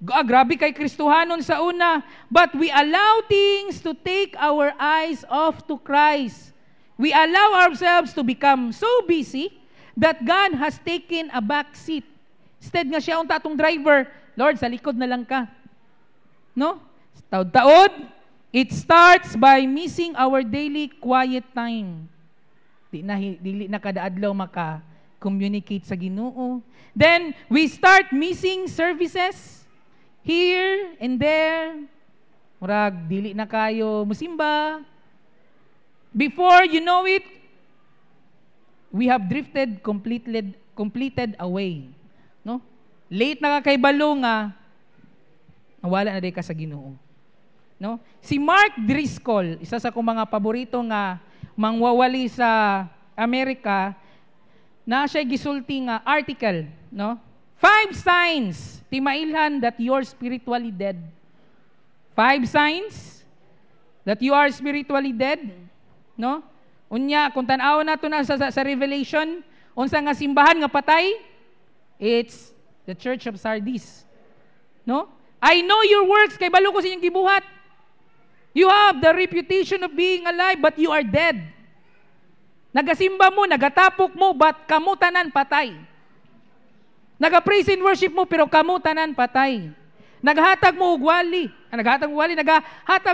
Grabe kay Kristohanon sa una. But we allow things to take our eyes off to Christ. We allow ourselves to become so busy that God has taken a back seat. Instead nga siya ang tatong driver, Lord, sa likod na lang ka. No? Taod-taod, it starts by missing our daily quiet time. Dili na kada adlaw maka-communicate sa Ginoo. Then, we start missing services here and there. Murag, dili na kayo musimba. Before you know it, we have drifted completed away. No? Late na ka kay balo nga, nawala na day ka sa Ginoo. No? Si Mark Driscoll, isa sa kong mga paborito nga mangwawali sa Amerika, na siya gisulti nga article, no? 5 signs timailhan that you're spiritually dead. 5 signs that you are spiritually dead, no? Unya, kung tan-aw nato na sa Revelation, unsa nga simbahan nga patay? It's the Church of Sardis. No? I know your works, kay balo ko sa inyong gibuhat. You have the reputation of being alive, but you are dead. Nagasimba mo, nagatapok mo, but kamo tanan patay. Naga-praise and worship mo, pero kamo tanan patay. Naghatag mo og wali, naghatag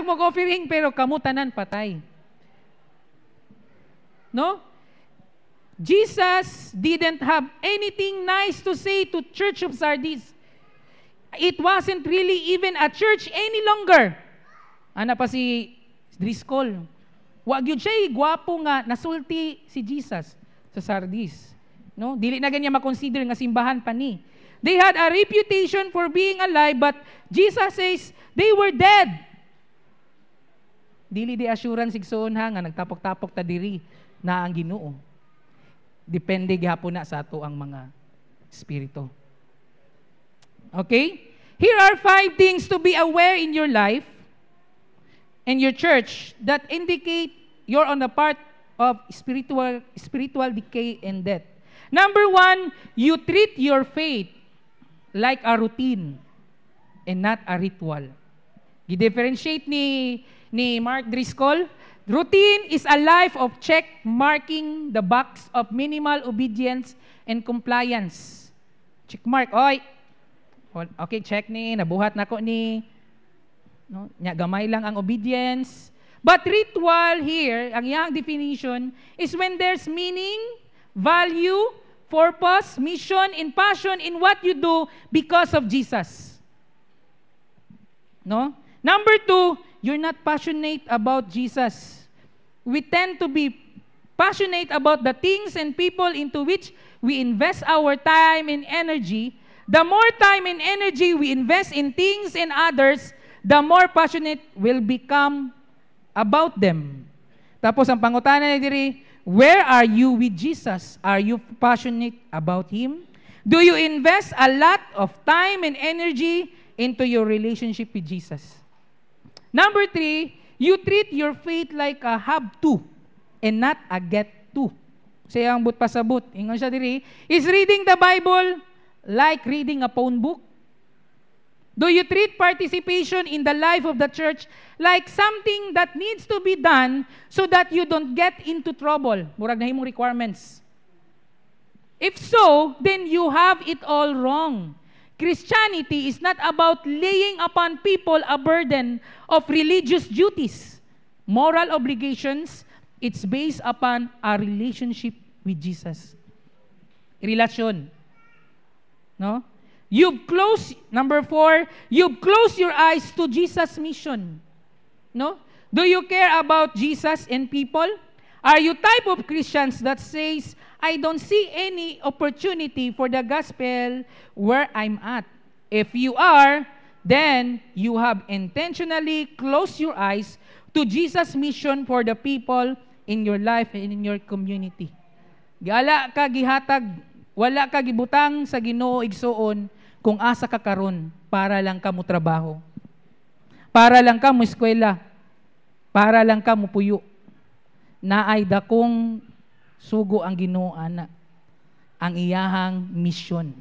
mo og offering, pero kamo tanan patay. No? Jesus didn't have anything nice to say to Church of Sardis. It wasn't really even a church any longer. Ana pa si Driscoll. Wa gyud siya gwapo nga nasulti si Jesus sa Sardis. No? Dili na ganyan makonsider nga simbahan pa ni. They had a reputation for being alive, but Jesus says they were dead. Dili di assurance sigsoon ha nga nagtapok-tapok ta diri na ang Ginoo. Depende gihapon na sa ato ang mga espiritu. Okay? Here are 5 things to be aware in your life and your church that indicate you're on the part of spiritual decay and death. Number 1, you treat your faith like a routine and not a ritual. Gi-differentiate ni Mark Driscoll. Routine is a life of check marking the box of minimal obedience and compliance. Check mark, oy. Okay, check ni, nabuhat na ko ni. No, nya gamay lang ang obedience. But ritual here, ang iyang definition is when there's meaning, value, purpose, mission, and passion in what you do because of Jesus. No? Number 2, you're not passionate about Jesus. We tend to be passionate about the things and people into which we invest our time and energy. The more time and energy we invest in things and others, the more passionate we'll become about them. Tapos ang pangutana na diri, where are you with Jesus? Are you passionate about Him? Do you invest a lot of time and energy into your relationship with Jesus? Number 3, you treat your faith like a have to and not a get to. Siya ang but pasabot. Ingon siya diri, is reading the Bible like reading a phone book? Do you treat participation in the life of the church like something that needs to be done so that you don't get into trouble? Murag na himong requirements. If so, then you have it all wrong. Christianity is not about laying upon people a burden of religious duties, moral obligations. It's based upon a relationship with Jesus. Relasyon. No? Number 4, you've closed your eyes to Jesus' mission. No? Do you care about Jesus and people? Are you type of Christians that says, I don't see any opportunity for the gospel where I'm at? If you are, then you have intentionally closed your eyes to Jesus' mission for the people in your life and in your community. Wala ka gibutang sa Ginoo igsuon kung asa ka karon para lang ka mo trabaho, para lang ka mo eskwela, para lang ka mo puyo. Naay dakong sugo ang Ginoo ana, ang iyahang mission.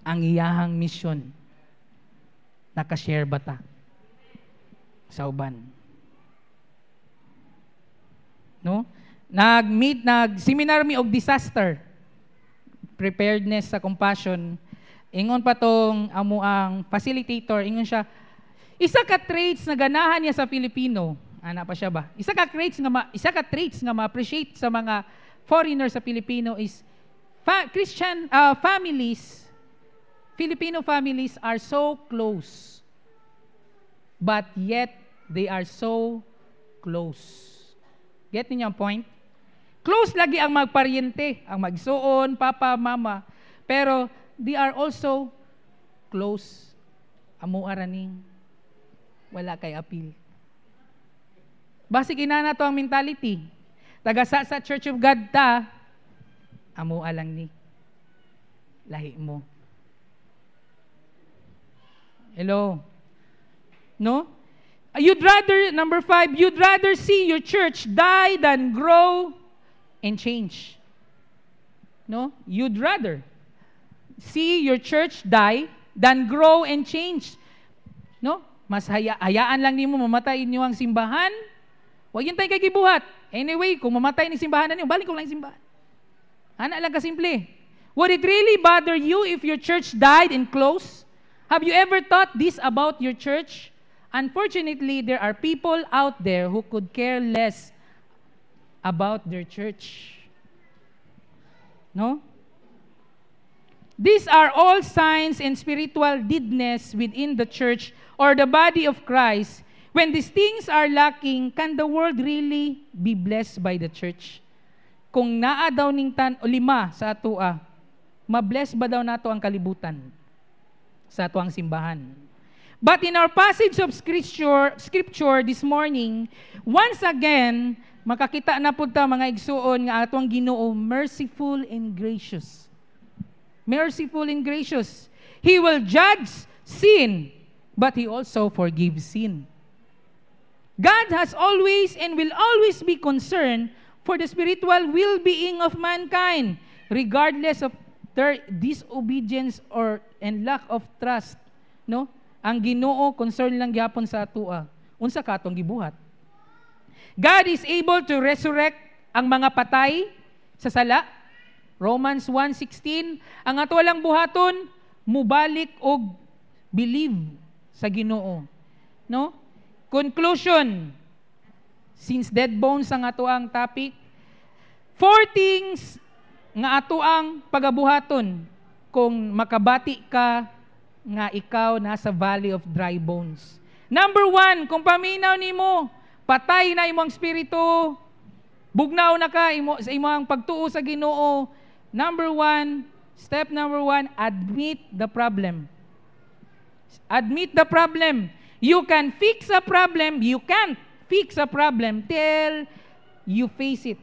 Ang iyahang mission. Naka-share ba ta sa uban? No? Nag-seminar mi og disaster preparedness sa compassion. Ingon pa tong amo ang facilitator, ingon siya, isa ka traits na ganahan niya sa Pilipino. Ana pa siya ba? Isa ka traits nga ma-appreciate sa mga foreigners sa Pilipino is Christian families, Filipino families are so close. But yet they are so close. Get niyo ang point? Close lagi ang magparyente, ang magsuon, papa, mama. Pero they are also close. Amo araning wala kay appeal. Basig inana to ang mentality. Taga sa Church of God ta, amo alang ni lahi mo. Hello. No? Number 5, you'd rather see your church die than grow and change. No? You'd rather see your church die than grow and change. No? Mas hayaan lang nimo mamatay inyo ang simbahan. Huwag yun tayo kagibuhat. Anyway, kung mamatay ni simbahan na niyo, balik ko lang yung simbahan. Ana lang kasimple. Would it really bother you if your church died and closed? Have you ever thought this about your church? Unfortunately, there are people out there who could care less about their church. No? These are all signs and spiritual deadness within the church or the body of Christ. When these things are lacking, can the world really be blessed by the church? Kung naa daw ning 5 sa atua, mabless ba daw nato ang kalibutan sa atuang simbahan? But in our passage of scripture this morning, once again, makakita na po ta mga igsuon nga atong Ginoo merciful and gracious. Merciful and gracious. He will judge sin, but He also forgives sin. God has always and will always be concerned for the spiritual well-being of mankind, regardless of their disobedience and lack of trust. No? Ang Ginoo concern lang gyapon sa atua. Unsa ka atong gibuhat? God is able to resurrect ang mga patay sa sala. Romans 1:16, ang ato lang buhaton mubalik og believe sa Ginoo. No? Conclusion. Since dead bones ang ato ang topic, 4 things nga ato ang pagabuhaton kung makabati ka nga ikaw nasa valley of dry bones. Number 1, kung paminaw nimo, patay na imong spirito, bugnaw na ka sa imong pagtuo sa Ginoo. Step number 1, admit the problem. Admit the problem. You can fix a problem, you can't fix a problem till you face it.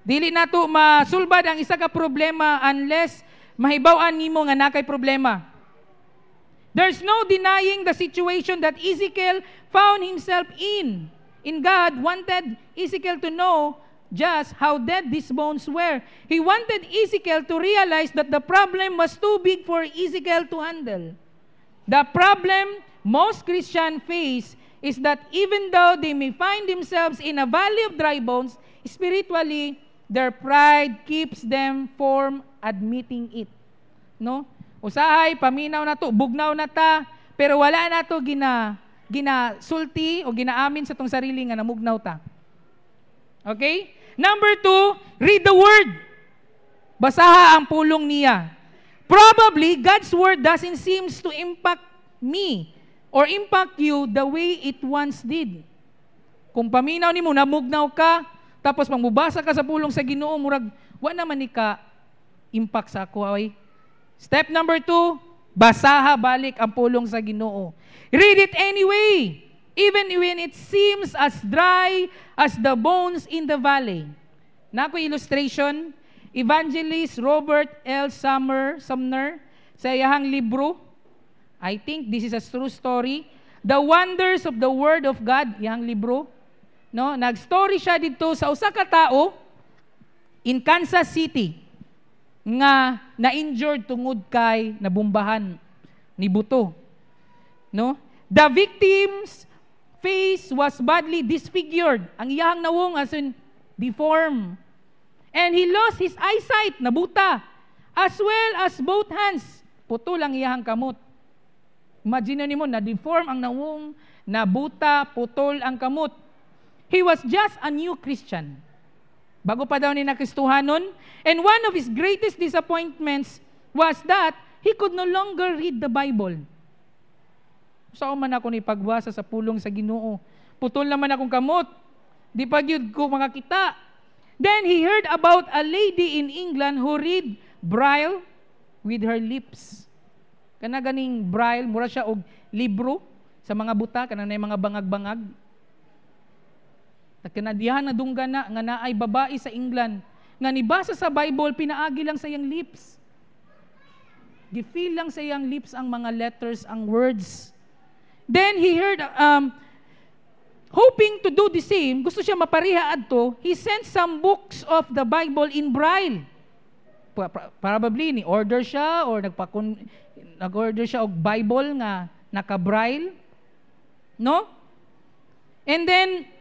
Dili nato masulbad ang isa ka problema unless mahibaw-an nimo nga nakay problema. There's no denying the situation that Ezekiel found himself in. And God wanted Ezekiel to know just how dead these bones were. He wanted Ezekiel to realize that the problem was too big for Ezekiel to handle. The problem most Christians face is that even though they may find themselves in a valley of dry bones, spiritually, their pride keeps them from admitting it. No? Usahay, paminaw na to, bugnaw na ta, pero wala na to ginasulti o ginaamin sa tong sarili nga namugnaw ta. Okay? Number 2, read the Word. Basaha ang pulong niya. Probably, God's Word doesn't seem to impact me or impact you the way it once did. Kung paminaw ni mo, namugnaw ka, tapos mambubasa ka sa pulong sa Ginoo, murag, wa naman ni ka impact sa ako, ay. Step number 2, basaha balik ang pulong sa Ginoo. Read it anyway, even when it seems as dry as the bones in the valley. Nako illustration, Evangelist Robert L. Sumner, sa iyahang libro, I think this is a true story, The Wonders of the Word of God, iyahang libro, no? Nag-story siya dito sa usa ka tao in Kansas City nga na-injured tungod kay nabumbahan ni buto. No? The victim's face was badly disfigured. Ang iyang nawong as in deformed. And he lost his eyesight, nabuta, as well as both hands. Putol ang iyang kamot. Imagine nimo, na-deform ang nawong, nabuta, putol ang kamot. He was just a new Christian. Bago pa daw ni nakristuhanon. And one of his greatest disappointments was that he could no longer read the Bible. Saan man ako ni pagbasa sa pulong sa Ginoo. Putol naman akong kamot. Di pa gyud ko makakita. Then he heard about a lady in England who read Braille with her lips. Kana ganing Braille, mura siya og libro sa mga buta, kana na mga bangag-bangag. Kanadiyahan na dungga na nga naay babae sa England nga nibasa sa Bible, pinaagi lang sa iyang lips. Gifeel lang sa iyang lips ang mga letters, ang words. Then he heard, hoping to do the same, gusto siya mapariha adto, he sent some books of the Bible in Braille. Probably ni-order siya or nag-order siya og Bible nga naka-Braille. No? And then,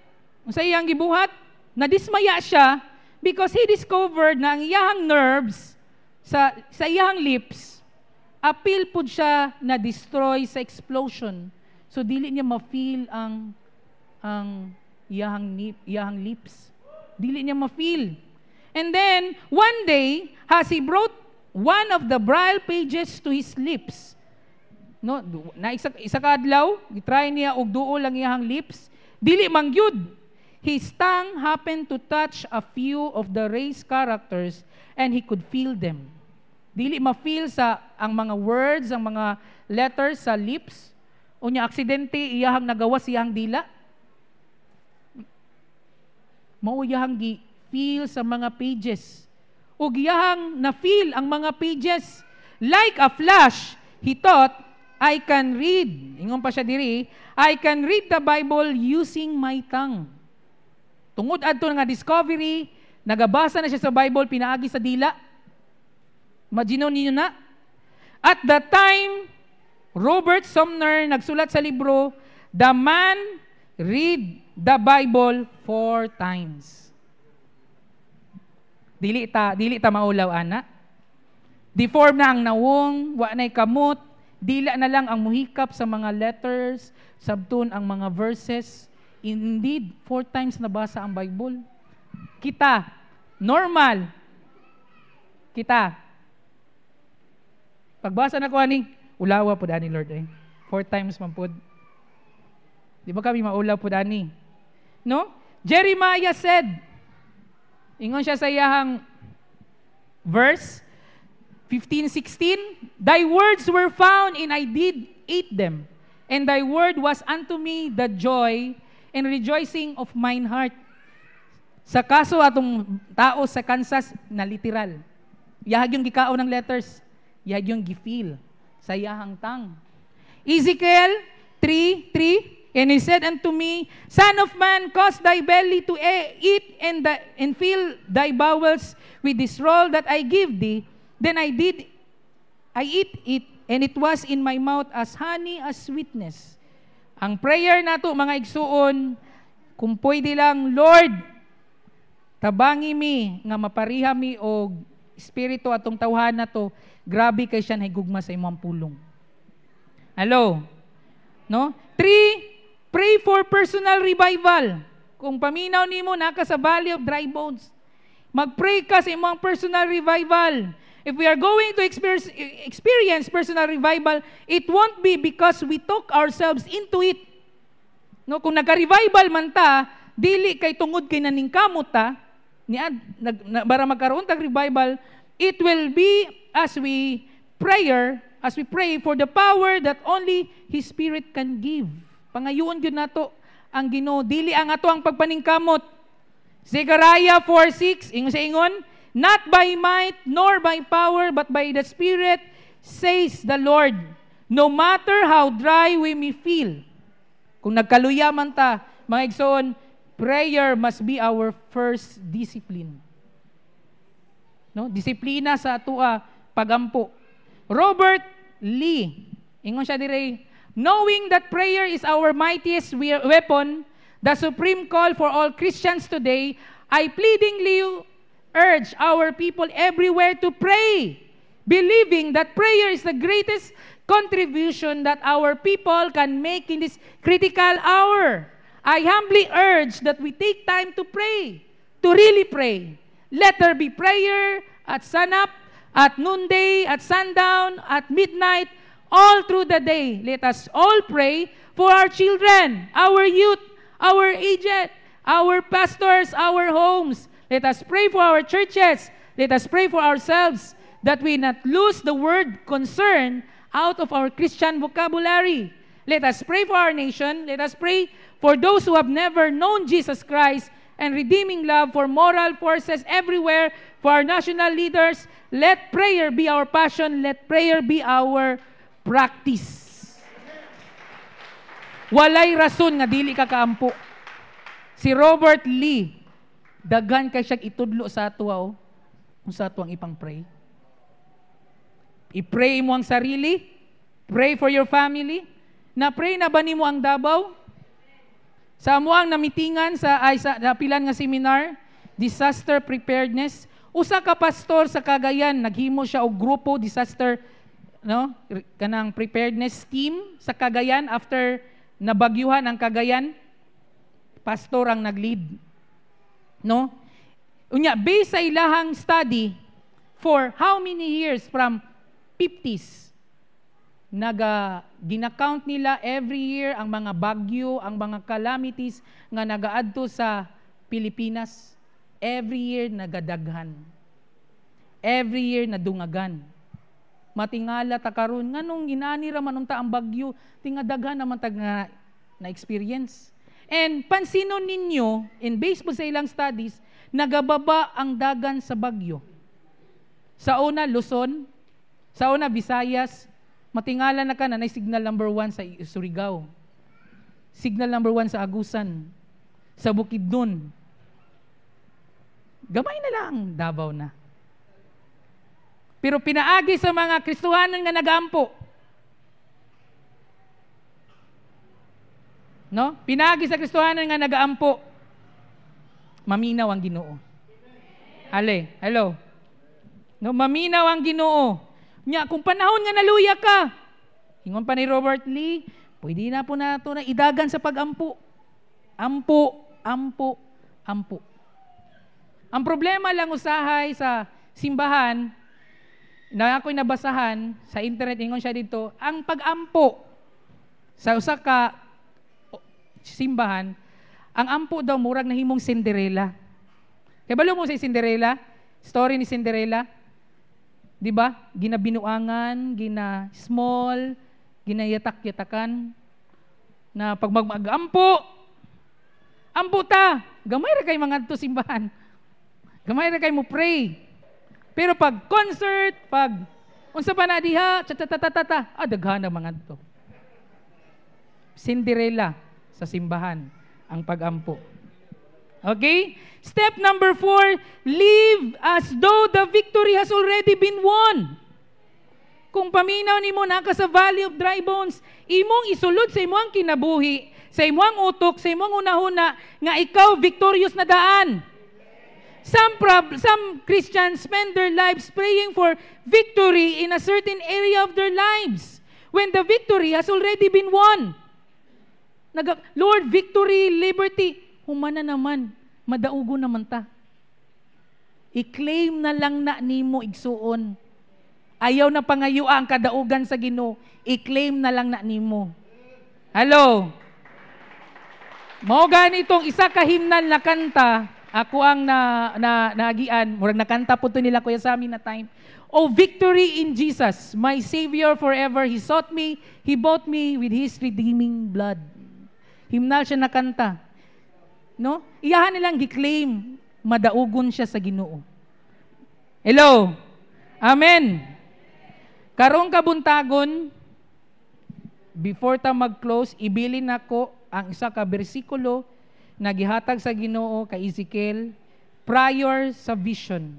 sa iyang gibuhat, nadismaya siya because he discovered na ang iyang nerves sa iyang lips, apil pud siya na destroy sa explosion. So dili niya ma-feel ang iyang lips. Dili niya ma-feel. And then one day, as he brought one of the Braille pages to his lips, no, na isa ka adlaw, gitry niya og duol ang iyang lips, dili mangyud. His tongue happened to touch a few of the raised characters and he could feel them. Dili ma-feel sa ang mga words, ang mga letters sa lips. Unya aksidente, iyahang nagawa siyang dila. Mao iyahang gi-feel sa mga pages. Ug iyahang na-feel ang mga pages. Like a flash, he thought, I can read. Ingon pa siya diri, I can read the Bible using my tongue. Tungod adto nga discovery, nagabasa na siya sa Bible, pinaagi sa dila. Imagine niyo na. At that time, Robert Sumner nagsulat sa libro, The Man Read the Bible 4 times. Dili ta maulaw ana. Deform na ang nawong, wa na'y kamot, dila na lang ang muhikap sa mga letters, sabton ang mga verses. Indeed, 4 times nabasa ang Bible. Kita, normal. Kita. Pagbasa na ko ani, ulawa po dani Lord eh. 4 times man po. Di ba kami maulaw po dani? No? Jeremiah said, ingon siya sa iyahang verse 15:16, Thy words were found and I did eat them, and thy word was unto me the joy and rejoicing of mine heart. Sa kaso atong tao sa Kansas na literal. Yahag yung gikao ng letters. Yahag yung gifeel sa iyahang tang. Ezekiel 3:3. And he said unto me, Son of man, cause thy belly to eat and fill thy bowels with this roll that I give thee. Then I eat it, and it was in my mouth as honey, as sweetness. Ang prayer nato mga igsuon, kung pwede lang, Lord, tabangi mi, nga mapariha mi o espiritu atong tawhan na to, grabe kay siya higugma sa imong pulong. Hello? No? 3, pray for personal revival. Kung paminaw nimo naka sa Valley of Dry Bones, mag-pray ka sa imong personal revival. If we are going to experience personal revival, it won't be because we took ourselves into it. No, kung nagka-revival man ta, dili kay tungod kay naningkamot ta, para magkaroon tag revival, it will be as we pray for the power that only His Spirit can give. Pangayoon yun nato ang Ginoo, dili ang ato ang pagpaningkamot. Zechariah 4:6, ingon sa ingon, not by might nor by power but by the Spirit, says the Lord. No matter how dry we may feel. Kung nagkaluya man ta, mga igsoon, prayer must be our first discipline. No? Disiplina sa atua pagampo. Robert Lee, ingon siya dire, knowing that prayer is our mightiest weapon, the supreme call for all Christians today, I pleadingly urge our people everywhere to pray, believing that prayer is the greatest contribution that our people can make in this critical hour. I humbly urge that we take time to pray, to really pray. Let there be prayer at sunup, at noonday, at sundown, at midnight, all through the day. Let us all pray for our children, our youth, our aged, our pastors, our homes. Let us pray for our churches. Let us pray for ourselves that we not lose the word concern out of our Christian vocabulary. Let us pray for our nation. Let us pray for those who have never known Jesus Christ and redeeming love for moral forces everywhere, for our national leaders. Let prayer be our passion. Let prayer be our practice. Walay rason nga dili ka kaampo. Si Robert Lee, daghan kay siyang itudlo sa ato kung sa ato ang ipang pray. I-pray mo ang sarili, pray for your family. Na-pray na ba nimo ang Davao? Sa amo ang namitingan sa napilan nga seminar, disaster preparedness. Usa ka pastor sa Cagayan, naghimo siya og grupo disaster kanang preparedness team sa Cagayan after nabagyuhan ang Cagayan. Pastor ang nag-lead. No? Unya, based sa ilahang study, for how many years from 50s, ginakount nila every year ang mga bagyo, ang mga calamities nga nagaadto sa Pilipinas. Every year nagadaghan. Every year nadungagan. Matingala ta karon nganong ginani ra man unta ang bagyo, tingadaghan naman tag na experience. And pansinon ninyo, in base po sa ilang studies, nagababa ang dagan sa bagyo. Sa una, Luzon. Sa una, Visayas. Matingala na ka na signal number 1 sa Surigao. Signal number 1 sa Agusan. Sa Bukidnon. Gamay na lang, Davao na. Pero pinaagi sa mga Kristohanon nga nagampo. No? Pinaagi sa Kristohanon nga nagaampo. Maminaw ang Ginoo. Hello. No, maminaw ang Ginoo. Nya kung panahon nga naluya ka. Ingon pa ni Robert Lee, pwede na po nato na idagan sa pagampo. Ampo. Ang problema lang usahay sa simbahan, na ako'y nabasahan sa internet, ingon siya dito, ang pagampo sa usa ka simbahan, ang ampo daw murag nahimong Cinderella. Kaya balo mo sa Cinderella? Story ni Cinderella? Di ba? Ginabinuangan, gina-small, ginayatak-yatakan, na pag mag-ampo, ampo ta, gamay ra kay mga to simbahan. Gamay ra kay mo pray. Pero pag concert, pag unsa pa na diha, daghan ang mga to. Cinderella sa simbahan, ang pag-ampo. Okay? Step number 4, live as though the victory has already been won. Kung paminaw nimo naka sa Valley of Dry Bones, imong isulod sa imong kinabuhi, sa imong utok, sa imong unahuna, nga ikaw victorious na daan. Some Christians spend their lives praying for victory in a certain area of their lives when the victory has already been won. Lord, victory, liberty, humana naman, madaugo naman ta. I-claim na lang na nimo igsuon. Ayaw na pangayua ang kadaugan sa Ginoo. I-claim na lang na nimo. Hello? Mao ganitong isa ka himnal na kanta, ako ang nagian, murag nakanta po to nila kuya sa amin na time. Oh, victory in Jesus, my Savior forever. He sought me, He bought me with His redeeming blood. Himnal siya nakanta. No? Iyahan nilang gi-claim, madaugon siya sa Ginoo. Hello? Amen. Karong kabuntagon, before ta mag-close, ibilin nako ang isa ka bersikulo na gihatag sa Ginoo kay Ezekiel prior sa vision.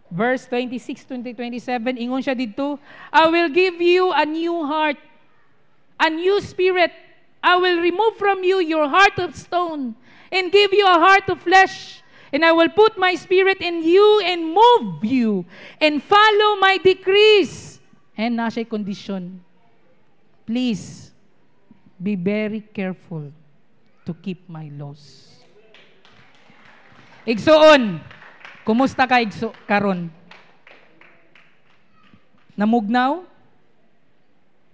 Verse 26 to 27, ingon siya dito, I will give you a new heart, a new spirit. I will remove from you your heart of stone and give you a heart of flesh. And I will put my spirit in you and move you and follow my decrees. And na siya condition. Please, be very careful to keep my laws. Igsoon, kumusta ka karon? Namugnaw?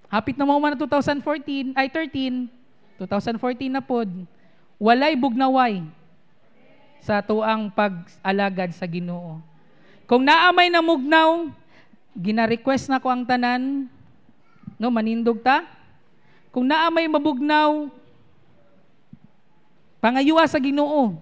Hapit na mo man 2014, 2014 na pod. Walay bugnaway sa tuang pag-alagad sa Ginoo. Kung naamay na mugnaw, gina-request na ko ang tanan, no, manindog ta. Kung naamay mabugnaw, pangayua sa Ginoo.